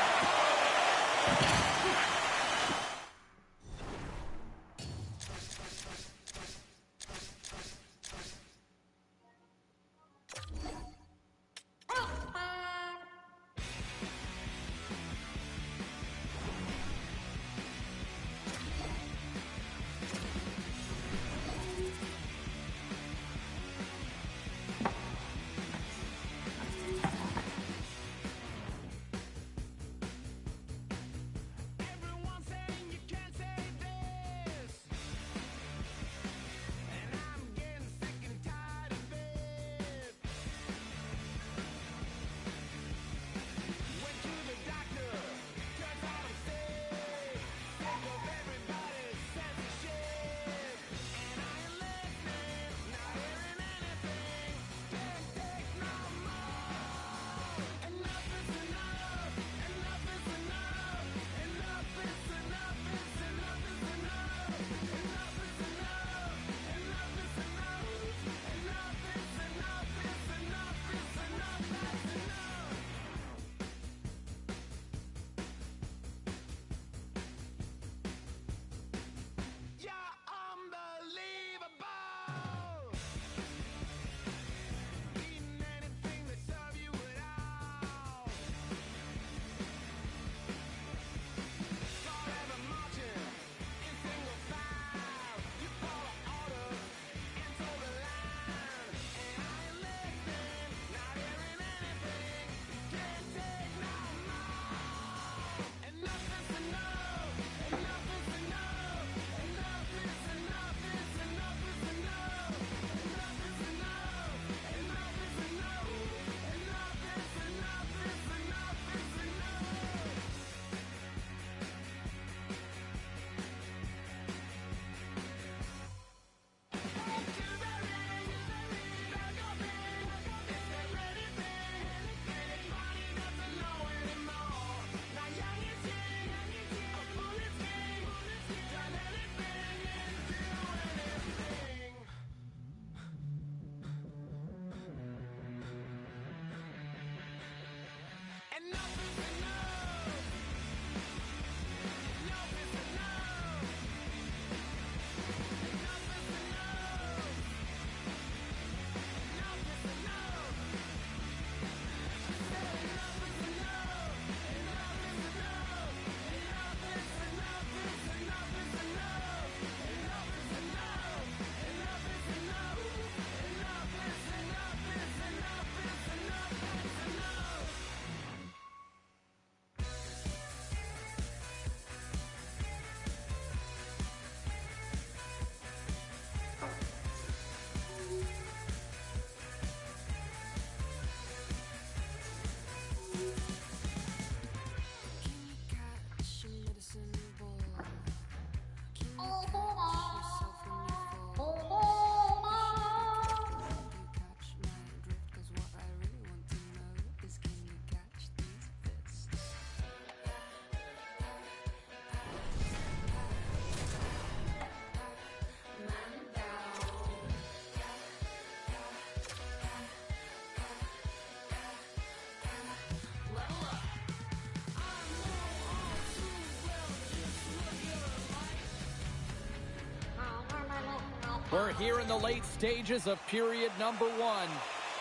S1: We're here in the late stages of period number 1,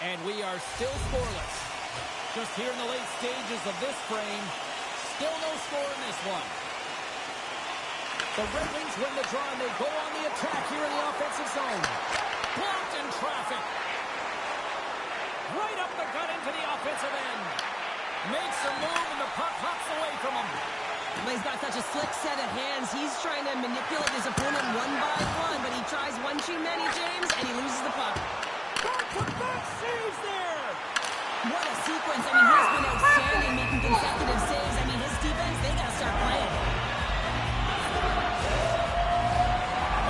S1: and we are still scoreless. Just here in the late stages of this frame, still no score in this one. The Red Wings win the draw, and they go on the attack here in the offensive zone. Blocked in traffic. Right up the gut into the offensive end. Makes a move, and the puck hops away from him.
S2: He's got such a slick set of hands. He's trying to manipulate his opponent one by one, but he tries one too many, James, and he loses the puck.
S1: Back-to-back saves there!
S2: What a sequence. I mean, he's been outstanding, making consecutive saves. I mean, his defense, they got to start playing.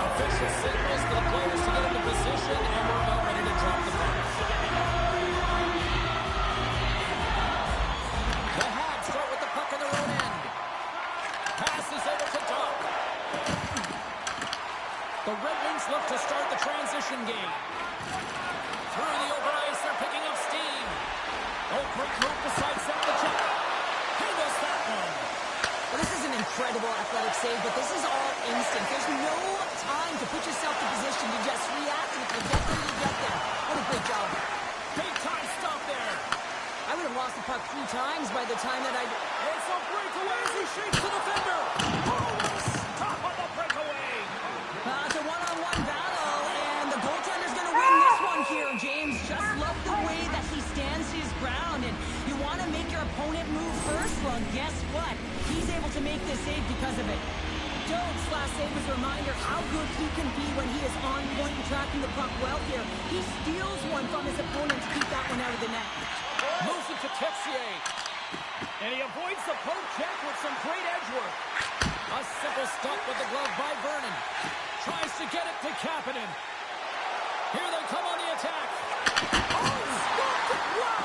S1: Official signals for the players to get into position, and we're about ready to drop the puck. The Habs start with the puck in their own end. Pass is over to Doc. The Red Wings look to start the transition game. Through the over ice, they're picking up steam. Oh, great move beside Septicek. Handles that one.
S2: Well, this is an incredible athletic save, but this is all instinct. There's no time to put yourself in position to just react, and if you get there, you get there. What a great job.
S1: Big time stop there.
S2: I would have lost the puck 3 times by the time that I'd...
S1: It's a breakaway as he shakes the defender. Oh, what a stop on the breakaway.
S2: It's a one-on-one battle, and the goaltender's going to win this one here, James. Just love the way that he stands his ground, and you want to make your opponent move first? Well, guess what? He's able to make this save because of it. Doak's last save was a reminder how good he can be when he is on point and tracking the puck well here. He steals one from his opponent to keep that one out of the net.
S1: Moves it to Texier. And he avoids the poke check with some great edge work. A simple stop with the glove by Vernon. Tries to get it to Kapanen. Here they come on the attack. Oh, stopped it! Wow!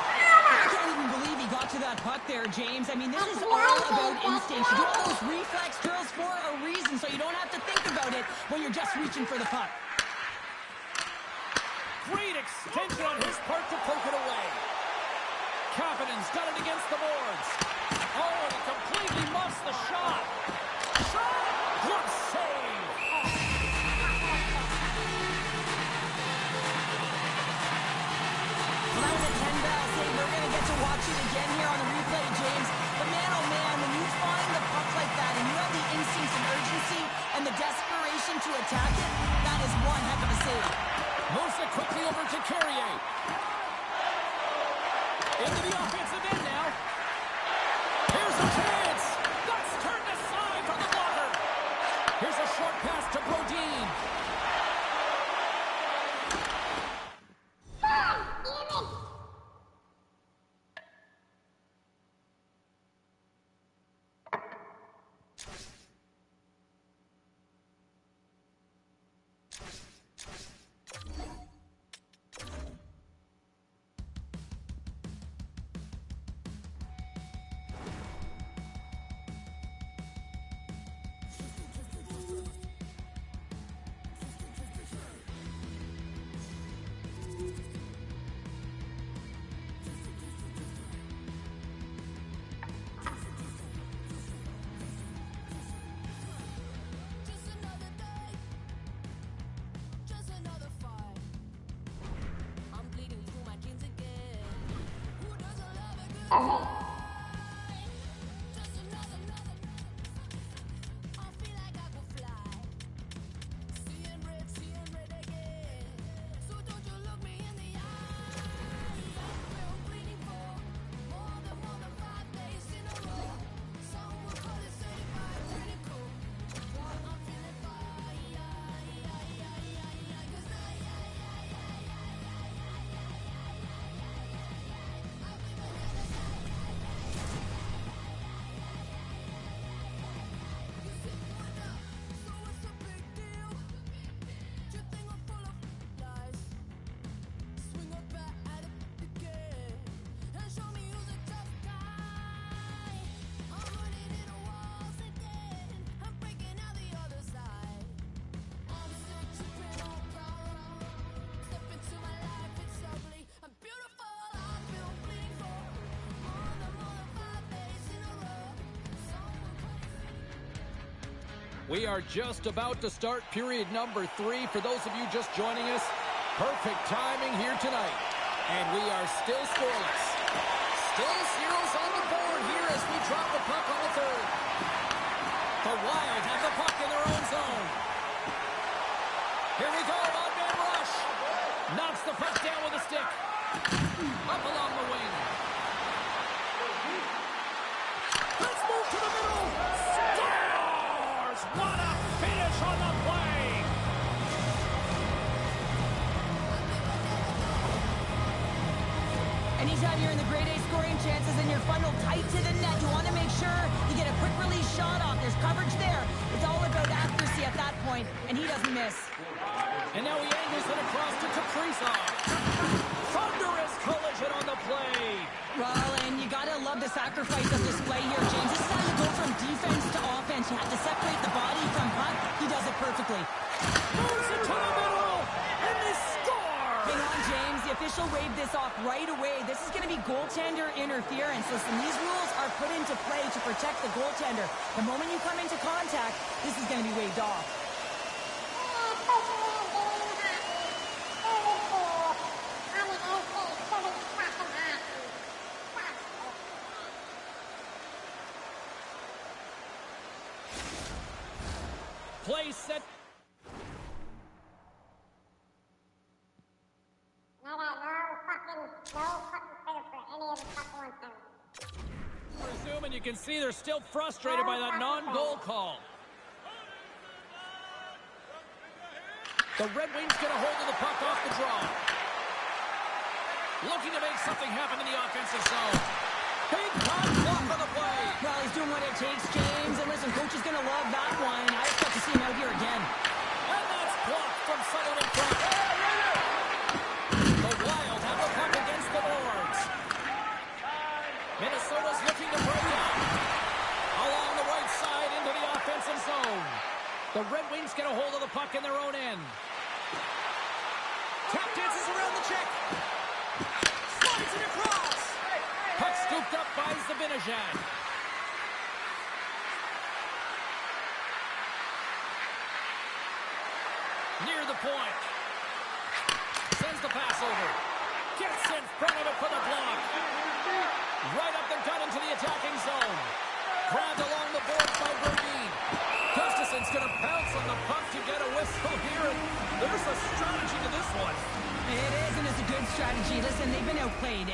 S2: I can't even believe he got to that puck there, James. I mean, this is all about instinct. You do all those reflex drills for a reason, so you don't have to think about it when you're just reaching for the puck.
S1: Great extension on his part to poke it away. Kapanen's got it against the boards. Oh, and he completely muffs the shot. Shot! Glove save!
S2: Well, that was a 10-barrel save. We're going to get to watch it again here on the replay, James. But man, oh man, when you find the puck like that and you have the instincts and urgency and the desperation to attack it, that is one heck of a save.
S1: Moves it quickly over to Carrier. Into the offensive end now. Here's a chance. That's turned aside from the blocker. Here's a short pass to Brodin. We are just about to start period number 3. For those of you just joining us, perfect timing here tonight. And we are still scoreless. Still zeros on the board here as we drop the puck on the third. The Wild have the puck in their own zone. Here we go, one-man rush. Knocks the puck down with a stick. Up along the wing. Let's move to the middle. Scores! What a finish on the play.
S2: Anytime you're in the grade A scoring chances and you're funneled tight to the net, you want to make sure you get a quick release shot off. There's coverage there. It's all about accuracy at that point, and he doesn't miss.
S1: And now he angles it across to Kaprizov. Thunderous collision on the play.
S2: Well, and you got to love the sacrifice of display here, James. This is how you go from defense to offense. You have to separate the body from puck. He does it perfectly.
S1: Moves it to the middle, and they score!
S2: Hang on, James. The official waved this off right away. This is going to be goaltender interference. Listen, these rules are put into play to protect the goaltender. The moment you come into contact, this is going to be waved off.
S1: Play set. Resume, and you can see they're still frustrated by that non-goal call. The Red Wings get a hold of the puck off the draw. Looking to make something happen in the offensive zone. Big puck block on the play.
S2: Well, he's doing what it takes, James. And listen, coach is going to love that one. I expect to see him out here again.
S1: And that's blocked from someone in front. The Wild have the puck against the boards. Minnesota's looking to break out. Along the right side into the offensive zone. The Red Wings get a hold of the puck in their own end. Tap dances around the check. Slides it across. Puck scooped up by Zibanejad. Near the point. Sends the pass over. Gets in front of it for the block. Right up the gut into the attacking zone. Grabbed along the boards by Berdine. Gustafson's going to pounce on the puck to get a whistle here. And there's a strategy to this one.
S2: It is, and it's a good strategy. Listen, they've been outplayed.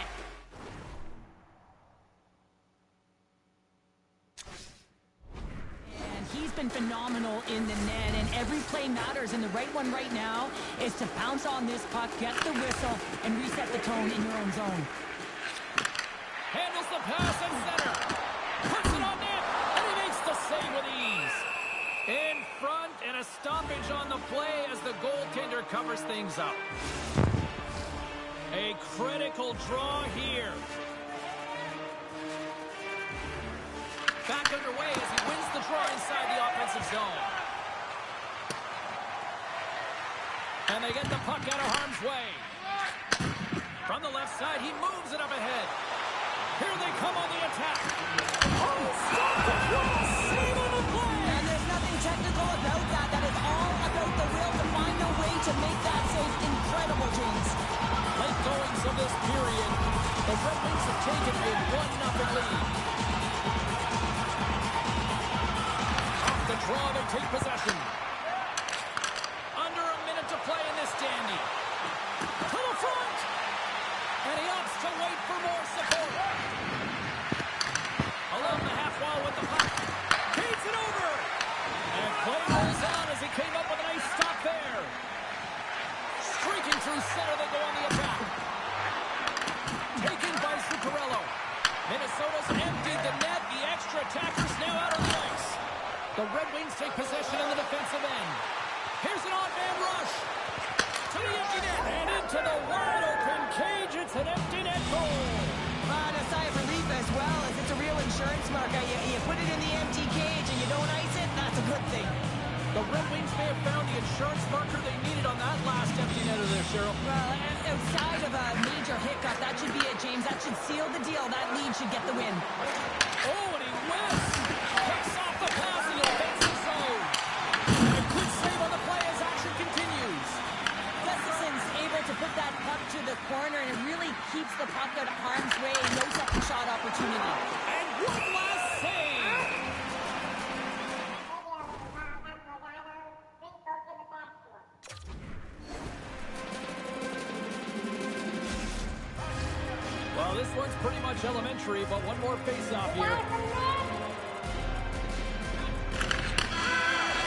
S2: And he's been phenomenal in the net, and every play matters. And the right one right now is to pounce on this puck, get the whistle, and reset the tone in your own zone.
S1: Handles the pass in center. Puts it on net, and he makes the save with ease. In front, and a stoppage on the play as the goaltender covers things up. A critical draw here. Back underway as he wins the draw inside the offensive zone. And they get the puck out of harm's way. From the left side, he moves it up ahead. Here they come on the attack. Oh, stop the cross! Save on the play!
S2: And there's nothing technical about that. That is all about the will to find a way to make that save incredible, James.
S1: Late goings of this period, the Red Wings have taken a 1-0 lead. Off the draw, they take possession. Under a minute to play in this dandy. To the front! And he opts to wait for more support. Along the half wall with the puck. Feeds it over. And play rolls on as he came up with a nice stop there. Streaking through center, they go on the attack. Taken by Zuccarello. Minnesota's emptied the net. The extra attackers now out on the ice. The Red Wings take possession in the defensive end. Here's an on-man rush. To the empty net. And into the wide-open cage. It's an empty net goal.
S2: And a sigh of relief as well, as it's a real insurance marker. You put it in the empty cage and you don't ice it, that's a good thing.
S1: The Red Wings may have found the insurance marker they needed on that last empty netter there, Cheryl.
S2: Well, outside of a major hiccup, that should be it, James. That should seal the deal. That lead should get the win.
S1: Oh, and he whiffs. Picks off the pass in the offensive zone. this one's pretty much elementary, but one more face-off here.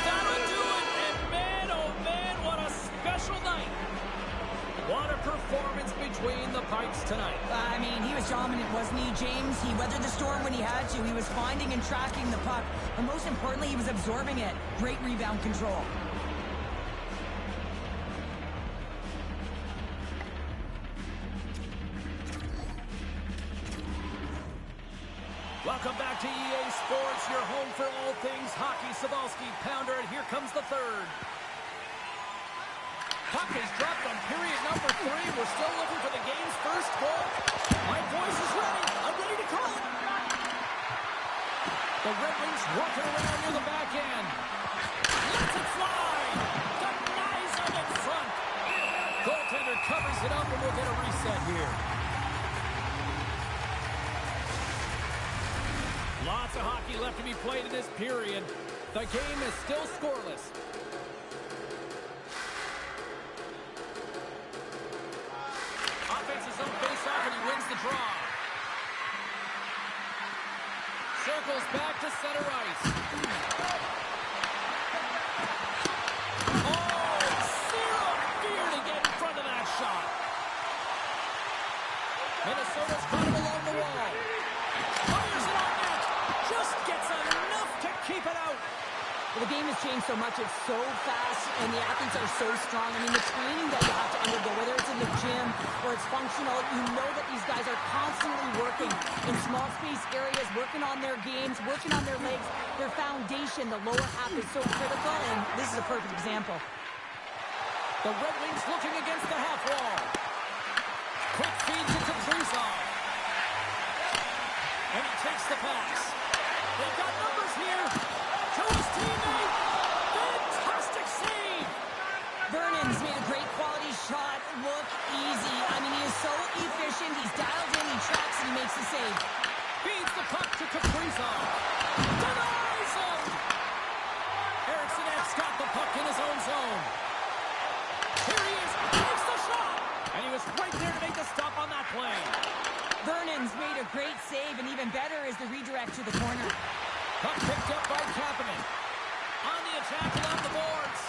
S1: That'll do it, and man, oh man, what a special night. What a performance between the Pipes tonight.
S2: I mean, he was dominant, wasn't he, James? He weathered the storm when he had to. He was finding and tracking the puck. And most importantly, he was absorbing it. Great rebound control.
S1: Welcome back to EA Sports, your home for all things hockey. Cybulski, pounder, and here comes the third. Puck is dropped on period number 3. We're still looking for the game's first goal. My voice is ready. I'm ready to call it. The Red Wings working around near the back end. Lets it fly. Denies him in front. Goaltender covers it up, and we'll get a reset here. Lots of hockey left to be played in this period. The game is still scoreless. Offense's own face-off, and he wins the draw. Circles back to center ice. Oh, zero fear to get in front of that shot. Minnesota's caught him along the wall. Fires it on net. Just gets enough to keep it out.
S2: Well, the game has changed so much. It's so fast, and the athletes are so strong. I mean, the training that you have to undergo, whether it's in the gym or it's functional, you know that these guys are constantly working in small space areas, working on their games, working on their legs. Their foundation, the lower half, is so critical, and this is a perfect example.
S1: The Red Wings looking against the half wall. Quick feed to Kaprizov. And he takes the pass. They've got numbers here. To his teammate. Fantastic save.
S2: Vernon's made a great quality shot look easy. I mean, he is so efficient. He's dialed in, he tracks, and he makes the save.
S1: Feeds the puck to Kaprizov. Denies him. Eriksson Ek's got the puck in his own zone. Here he is. Takes the shot. And he was right there to make the stop on that play.
S2: Vernon's made a great save, and even better is the redirect to the corner.
S1: Puck picked up by Kapanen. On the attack along the boards.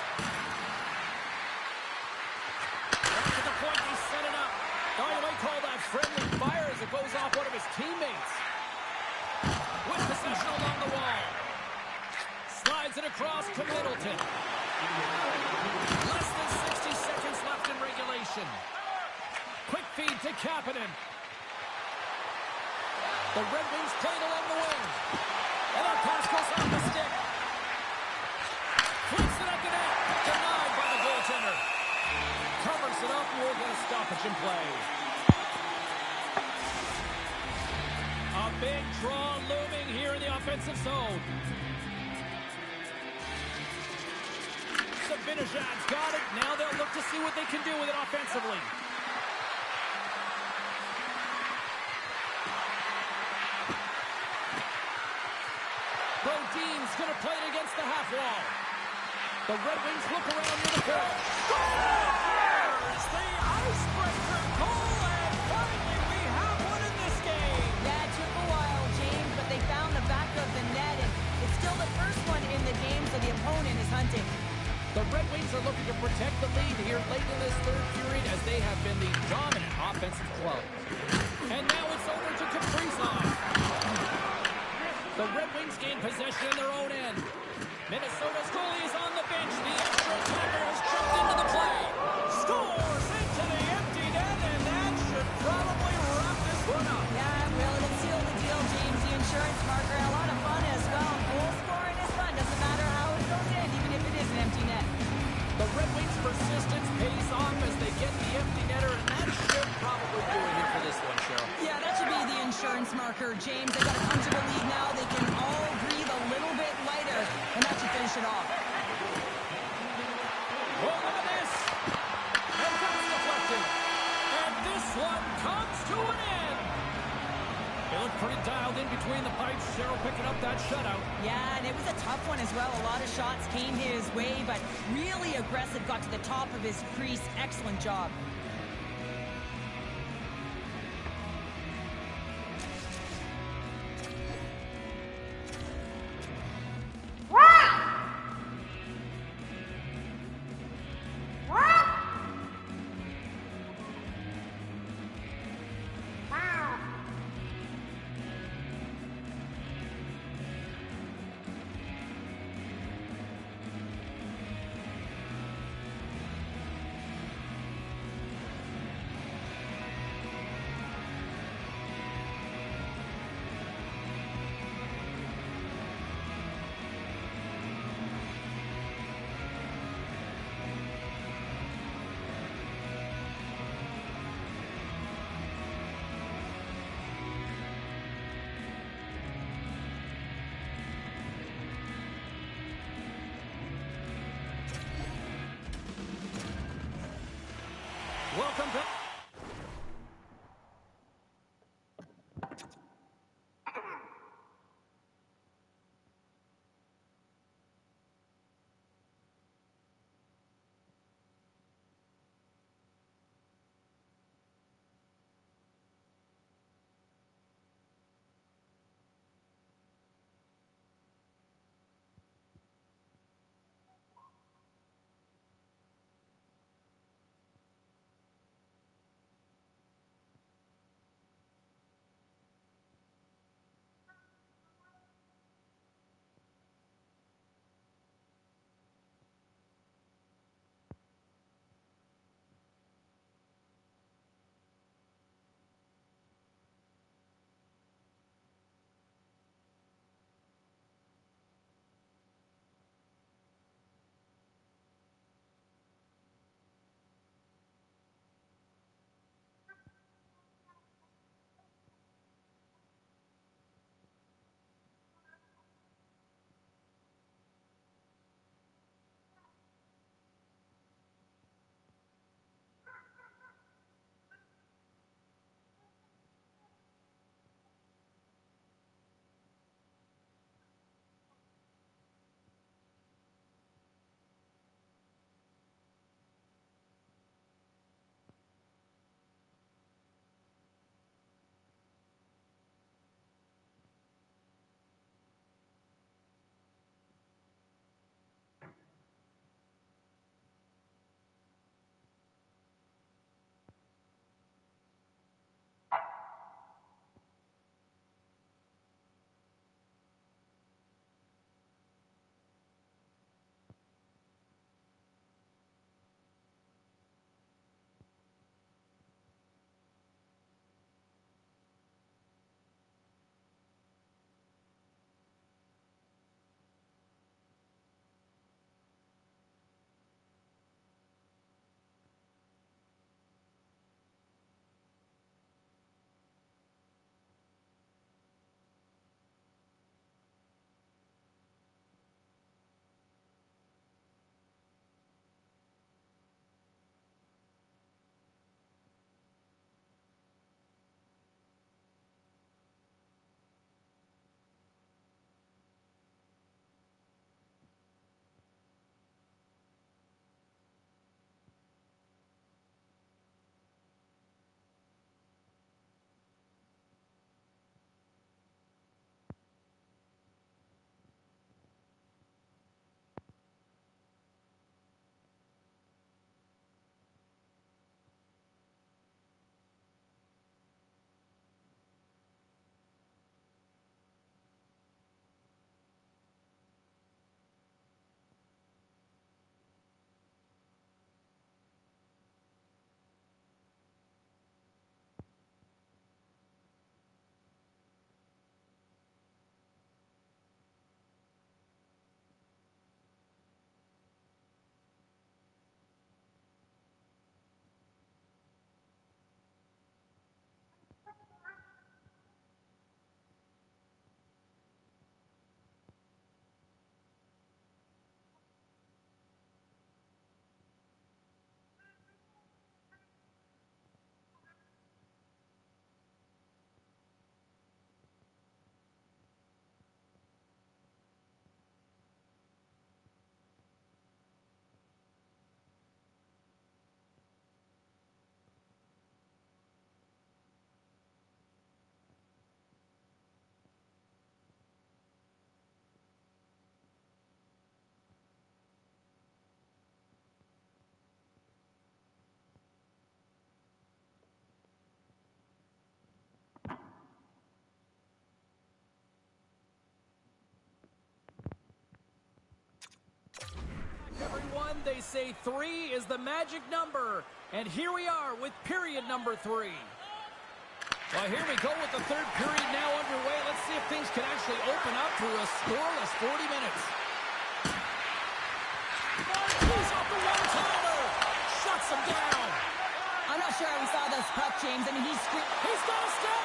S1: Back to the point, they set it up. Now you might call that friendly fire as it goes off one of his teammates. With possession along the wall. Slides it across to Middleton. Less than 60 seconds left in regulation. Quick feed to Kapanen. The Red Wings played along the wing. And that pass goes off the stick. Flips it up the net. Denied by the goaltender. Covers it up. We'll get a stoppage in play. A big draw looming here in the offensive zone. Zibanejad's got it. Now they'll look to see what they can do with it offensively. Brodin's going to play it against the half wall. The Red Wings look around near the goal. Scores! The icebreaker goal, and finally we have one in this game.
S2: Yeah, it took a while, James, but they found the back of the net, and it's still the first one in the game, so the opponent is hunting.
S1: The Red Wings are looking to protect the lead here late in this third period as they have been the dominant offensive club. And now it's over to Kaprizov. The Red Wings gain possession in their own end. Minnesota's goalie is on the bench. The extra attacker has jumped into the play. Scores into the empty net, and that should probably wrap this one up.
S2: Yeah, well, it'll seal the deal, James. The insurance marker, a lot of fun as well. Goal scoring is fun. Doesn't matter how it goes in, even if it is an empty net.
S1: The Red Wings' persistence pays off as they get the empty netter, and that should probably do it here for this one, Cheryl.
S2: Yeah, that should be the insurance marker, James. They got a comfortable lead now. They can all breathe a little bit lighter, and that should finish it off.
S1: Oh, look at this. And that's deflected. And this one comes to an end. They look pretty dialed in between the pipes. Cheryl picking up that shutout.
S2: Yeah, and it was a tough one as well. A lot of shots came his way, but really aggressive. Got to the top of his crease. Excellent job.
S1: Welcome back. Everyone, they say 3 is the magic number. And here we are with period number 3. Well, here we go with the third period now underway. Let's see if things can actually open up through a scoreless 40 minutes. Pulls off the one-timer. Shuts him down.
S2: I'm not sure how we saw this puck, James. I mean, he's got a step.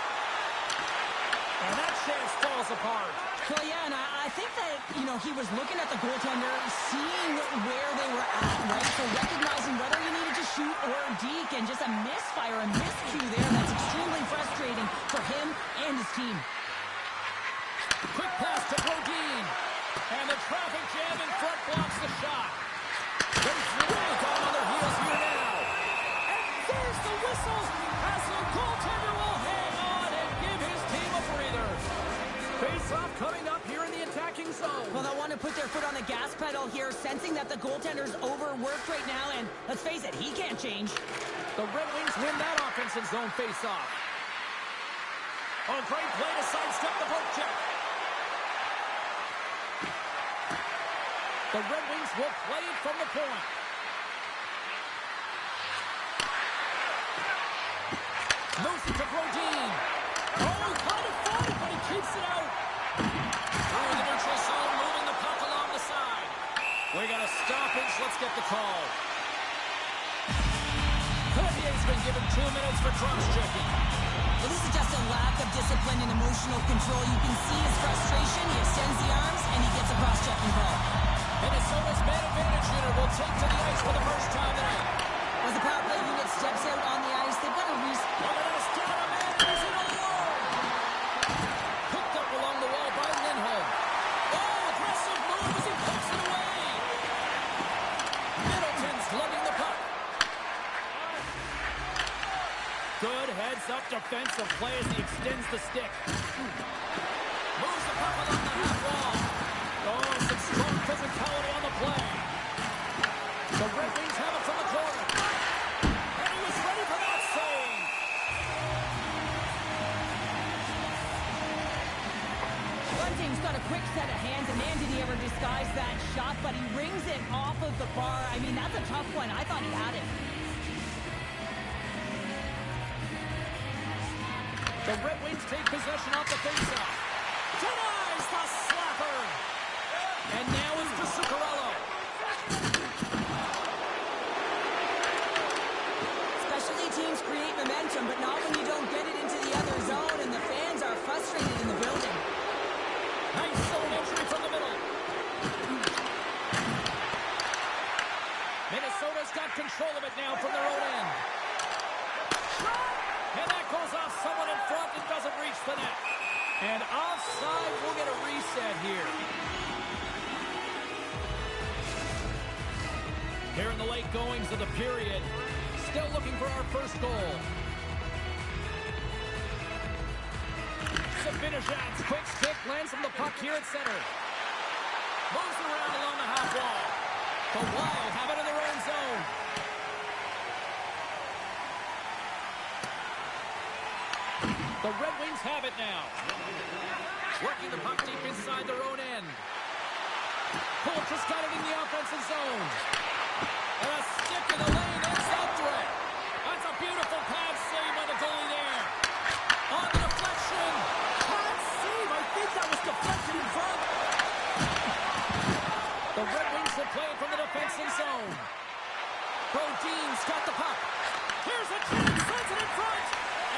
S1: And that chance falls apart.
S2: Well, yeah, and I think that, he was looking at the goaltender, seeing where they were at, right? So recognizing whether he needed to shoot or Deke, and just a misfire, a miscue there. That's extremely frustrating for him and his team.
S1: Quick pass to Brodin. And the traffic jam in front blocks the shot. They've really gone on their heels here now. And there's the whistle as the goaltender will hang on and give his team a breather. Face-off coming up here in the attacking zone.
S2: Well, they'll want to put their foot on the gas pedal here, sensing that the goaltender's overworked right now, and let's face it, he can't change.
S1: The Red Wings win that offensive zone face-off. Oh, great play to sidestep the poke check. The Red Wings will play it from the point. Moves it to Brodin. Oh, kind of fought it, but he keeps it out. Through the neutral zone, moving the puck along the side. We got a stoppage. Let's get the call. Clevier's been given 2 minutes for cross-checking.
S2: Well, this is just a lack of discipline and emotional control. You can see his frustration. He extends the arms, and he gets a cross-checking call.
S1: Minnesota's man advantage unit will take to the ice for the first time tonight.
S2: As the power play unit steps out on the ice, they've got to
S1: Look at this, down a man, he's in alone. Picked up along the wall by Lindholm. Oh, aggressive move as he puts it away. Middleton's lugging the puck. Good heads-up defensive play as he extends the stick. Moves the puck along the half wall. Oh, some strong physicality on the play. The Red Wings have it from the corner. And he was ready for that save.
S2: Bunting's got a quick set of hands, and man, did he ever disguise that shot, but he rings it off of the bar. I mean, that's a tough one. I thought he had it.
S1: The Red Wings take possession off the faceoff. Denies the slapper. And now it's to Zuccarello.
S2: Specialty teams create momentum, but not when you don't get it into the other zone, and the fans are frustrated in the building.
S1: Nice zone entry from the middle. Minnesota's got control of it now from their own end. And that goes off someone in front and doesn't reach the net. And offside, we'll get a reset here. Here in the late goings of the period, still looking for our first goal. Zibanejad's quick stick lands from the puck here at center. Moves around along the half wall. The Wild have it in their own zone. The Red Wings have it now. Working the puck deep inside their own end. Poultry's got it in the offensive zone. And a stick in the lane ends that threat. That's a beautiful pass save by the goalie there. On the deflection. Pass save. I think that was deflected in front. The Red Wings will play it from the defensive zone. Brodin's got the puck. Here's a chance. Sends it in front.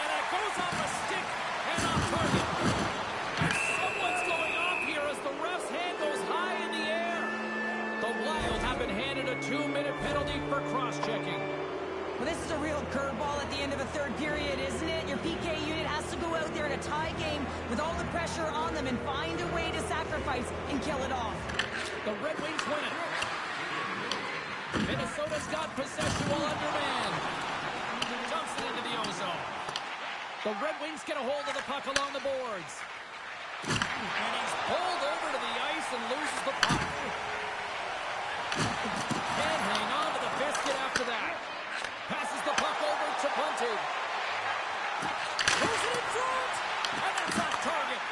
S1: And it goes off a stick and off target. And someone's going off here as the ref's hand goes high in the air. The Wild have been handed a 2-minute penalty for cross-checking.
S2: Well, this is a real curveball at the end of a third period, isn't it? Your PK unit has to go out there in a tie game with all the pressure on them and find a way to sacrifice and kill it off.
S1: The Red Wings win it. Minnesota's got possession while undermanned. Dumps it into the ozone. The Red Wings get a hold of the puck along the boards. And he's pulled over to the ice and loses the puck. Can't hang on to the biscuit after that. Passes the puck over to Bunting. Moves it in front. And that's off target.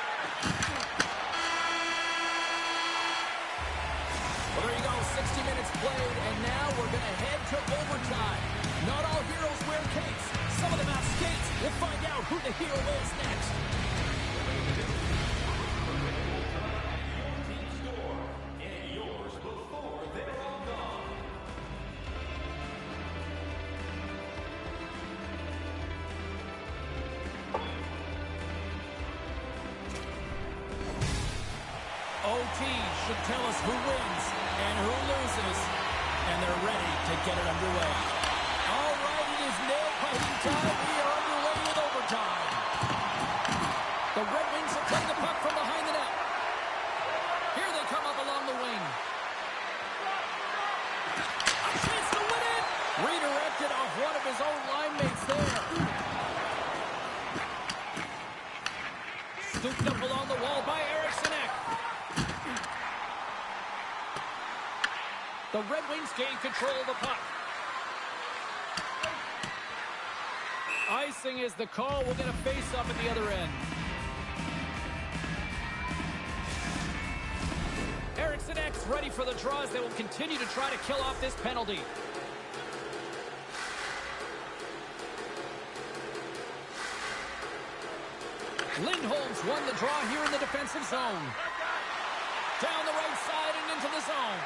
S1: Well, there you go. 60 minutes played. And now we're going to head to overtime. Not all heroes wear capes. Some of them have skates. We'll find out who the hero is next. OT should tell us who wins and who loses. And they're ready to get it underway. All right. is nail-biting time. We are underway with overtime. The Red Wings have played the puck from behind the net. Here they come up along the wing. A chance to win it! Redirected off one of his own line mates there. Scooped up along the wall by Eriksson. The Red Wings gain control of the puck. Icing is the call. We'll get a face-up at the other end. Eriksson ready for the draw as they will continue to try to kill off this penalty. Lindholm's won the draw here in the defensive zone. Down the right side and into the zone.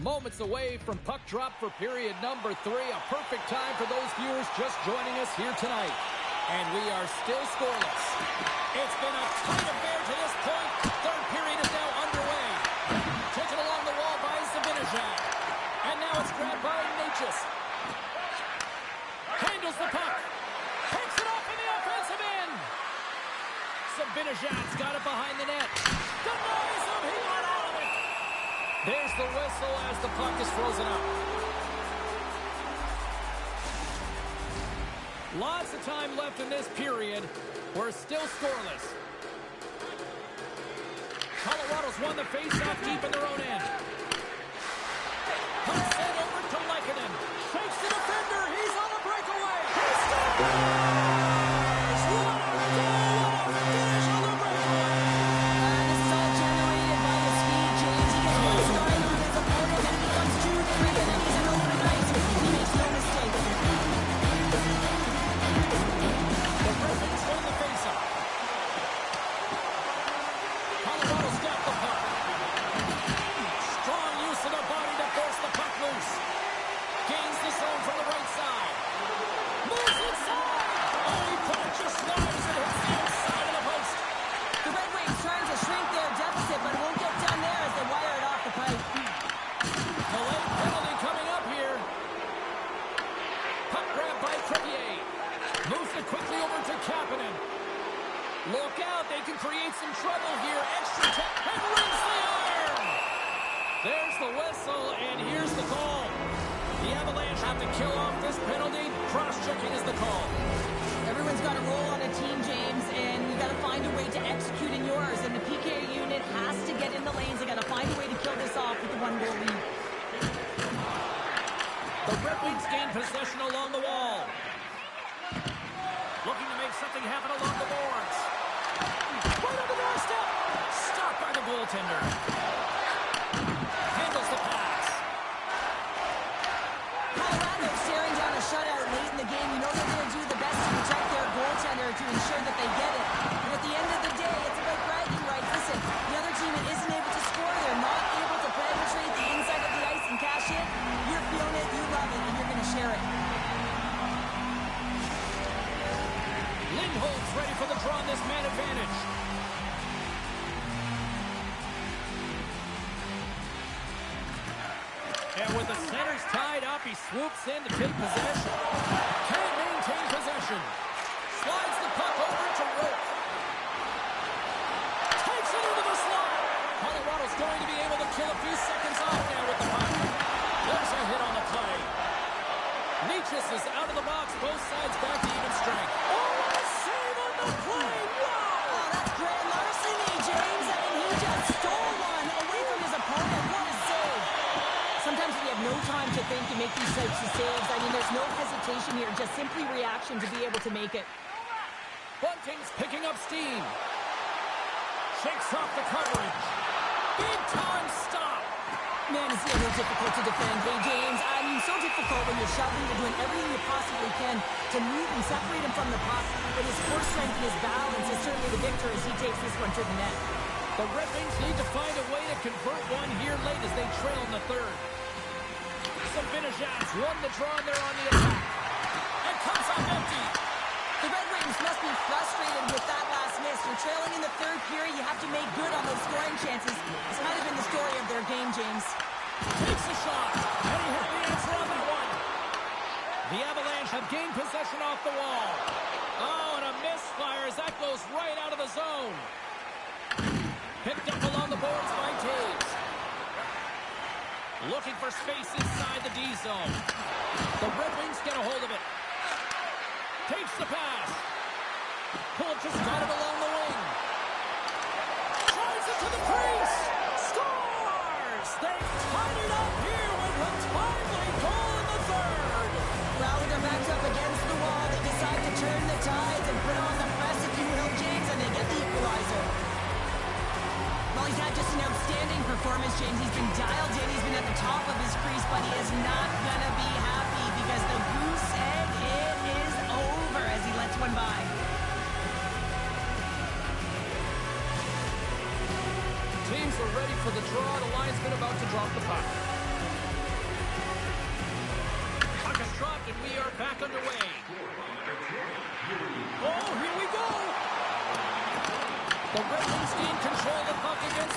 S1: Moments away from puck drop for period number 3. A perfect time for those viewers just joining us here tonight. And we are still scoreless. It's been a tight affair to this point. Third period is now underway. Taken along the wall by Zibanejad. And now it's grabbed by Natchez. Handles the puck. Picks it off in the offensive end. Zibanejad's got it behind the net. Denies him. He got out of it. There's the whistle as the puck is frozen up. Lots of time left in this period. We're still scoreless. Colorado's won the face-off deep in their own end. Puck sent over to Lehkonen. Shakes the defender. He's on a breakaway. He scores! What a finish on the breakaway!
S2: This is all generated by the speed, James. He gets one start on his opponent, then it becomes 2-3, and then he's in open ice. He makes no mistake.
S1: The Red Wings win the face-off. Colorado's got the puck. Strong use of their body to force the puck loose. Gains the zone from the right side. Moves inside. Oh, he put it just slides and hits the outside of the post.
S2: The Red Wings trying to shrink their deficit, but it won't get done there as they wire it off the pipe.
S1: The late penalty coming up here. Puck grab by Crevier. Moves it quickly over to Kapanen. Look out, they can create some trouble here. Extra tech and rings the iron. There's the whistle, and here's the call. The Avalanche have to kill off this penalty. Cross-checking is the call.
S2: Everyone's got a role on a team, James, and you got to find a way to execute in yours. And the PK unit has to get in the lanes. They got to find a way to kill this off with the one-goal lead.
S1: The Red Wings gain possession along the wall. Looking to make something happen along the boards. Right on the doorstep. Stopped by the goaltender. Handles the pass.
S2: Colorado staring down a shutout late in the game. You know they're going to do the best to protect their goaltender to ensure that they get it. But at the end of the day, it's about bragging rights. Listen, the other team that isn't able to score, they're not able to penetrate the inside of the ice and cash it. You're feeling it, you love it, and you're going to share it.
S1: Lindholm's ready for the draw on this man advantage. And with the centers tied up, he swoops in to take possession. Can't maintain possession. Slides the puck over to Rope. Takes it into the slot. Colorado's going to be able to kill a few seconds off now with the puck. There's a hit on the play. Leachus is out of the box. Both sides back to even strength. Oh, what a save on the play. Wow.
S2: Oh, that's grand larceny, James. I mean, he just stole one away from his opponent. What a save. Sometimes when you have no time to think and make these types of saves, I mean, there's no hesitation here, just simply reaction to be able to make it.
S1: Bunting's picking up steam. Shakes off the coverage. Big time stop.
S2: Man, is he ever difficult to defend. Hey, James, I mean, so difficult when you're shoving, you're doing everything you possibly can to move and separate him from the puck, but his core strength and his balance is certainly the victor as he takes this one to the net.
S1: The Red Wings need to find a way to convert one here late as they trail in the third. Some finish shots, run the draw, and they're on the attack. And comes up empty.
S2: The Red Wings must be frustrated with that last miss. You're trailing in the third period. You have to make good on those scoring chances. It's kind of been the story of their game, James.
S1: Takes a shot, and he had the answer on that one. The Avalanche have gained possession off the wall. Oh, and a misfire as that goes right out of the zone. Picked up along the boards by Taves. Looking for space inside the D zone. The Red Wings get a hold of it. Takes the pass. Pull just got it along the wing. Drives it to the crease. Scores! They've tied it up here with a timely goal in the third.
S2: Well, with their backs up against the wall, they decide to turn the tides and put on the press, if you will, James, and they get the equalizer. Well, he's had just an outstanding performance, James. He's been dialed in. He's been at the top of his crease, but he is not going to be happy because the goose egg, it is over as he lets one by.
S1: Teams are ready for the draw. The linesman about to drop the puck. Puck is dropped, and we are back underway. Oh, here we go! The Red Wings gain control of the puck against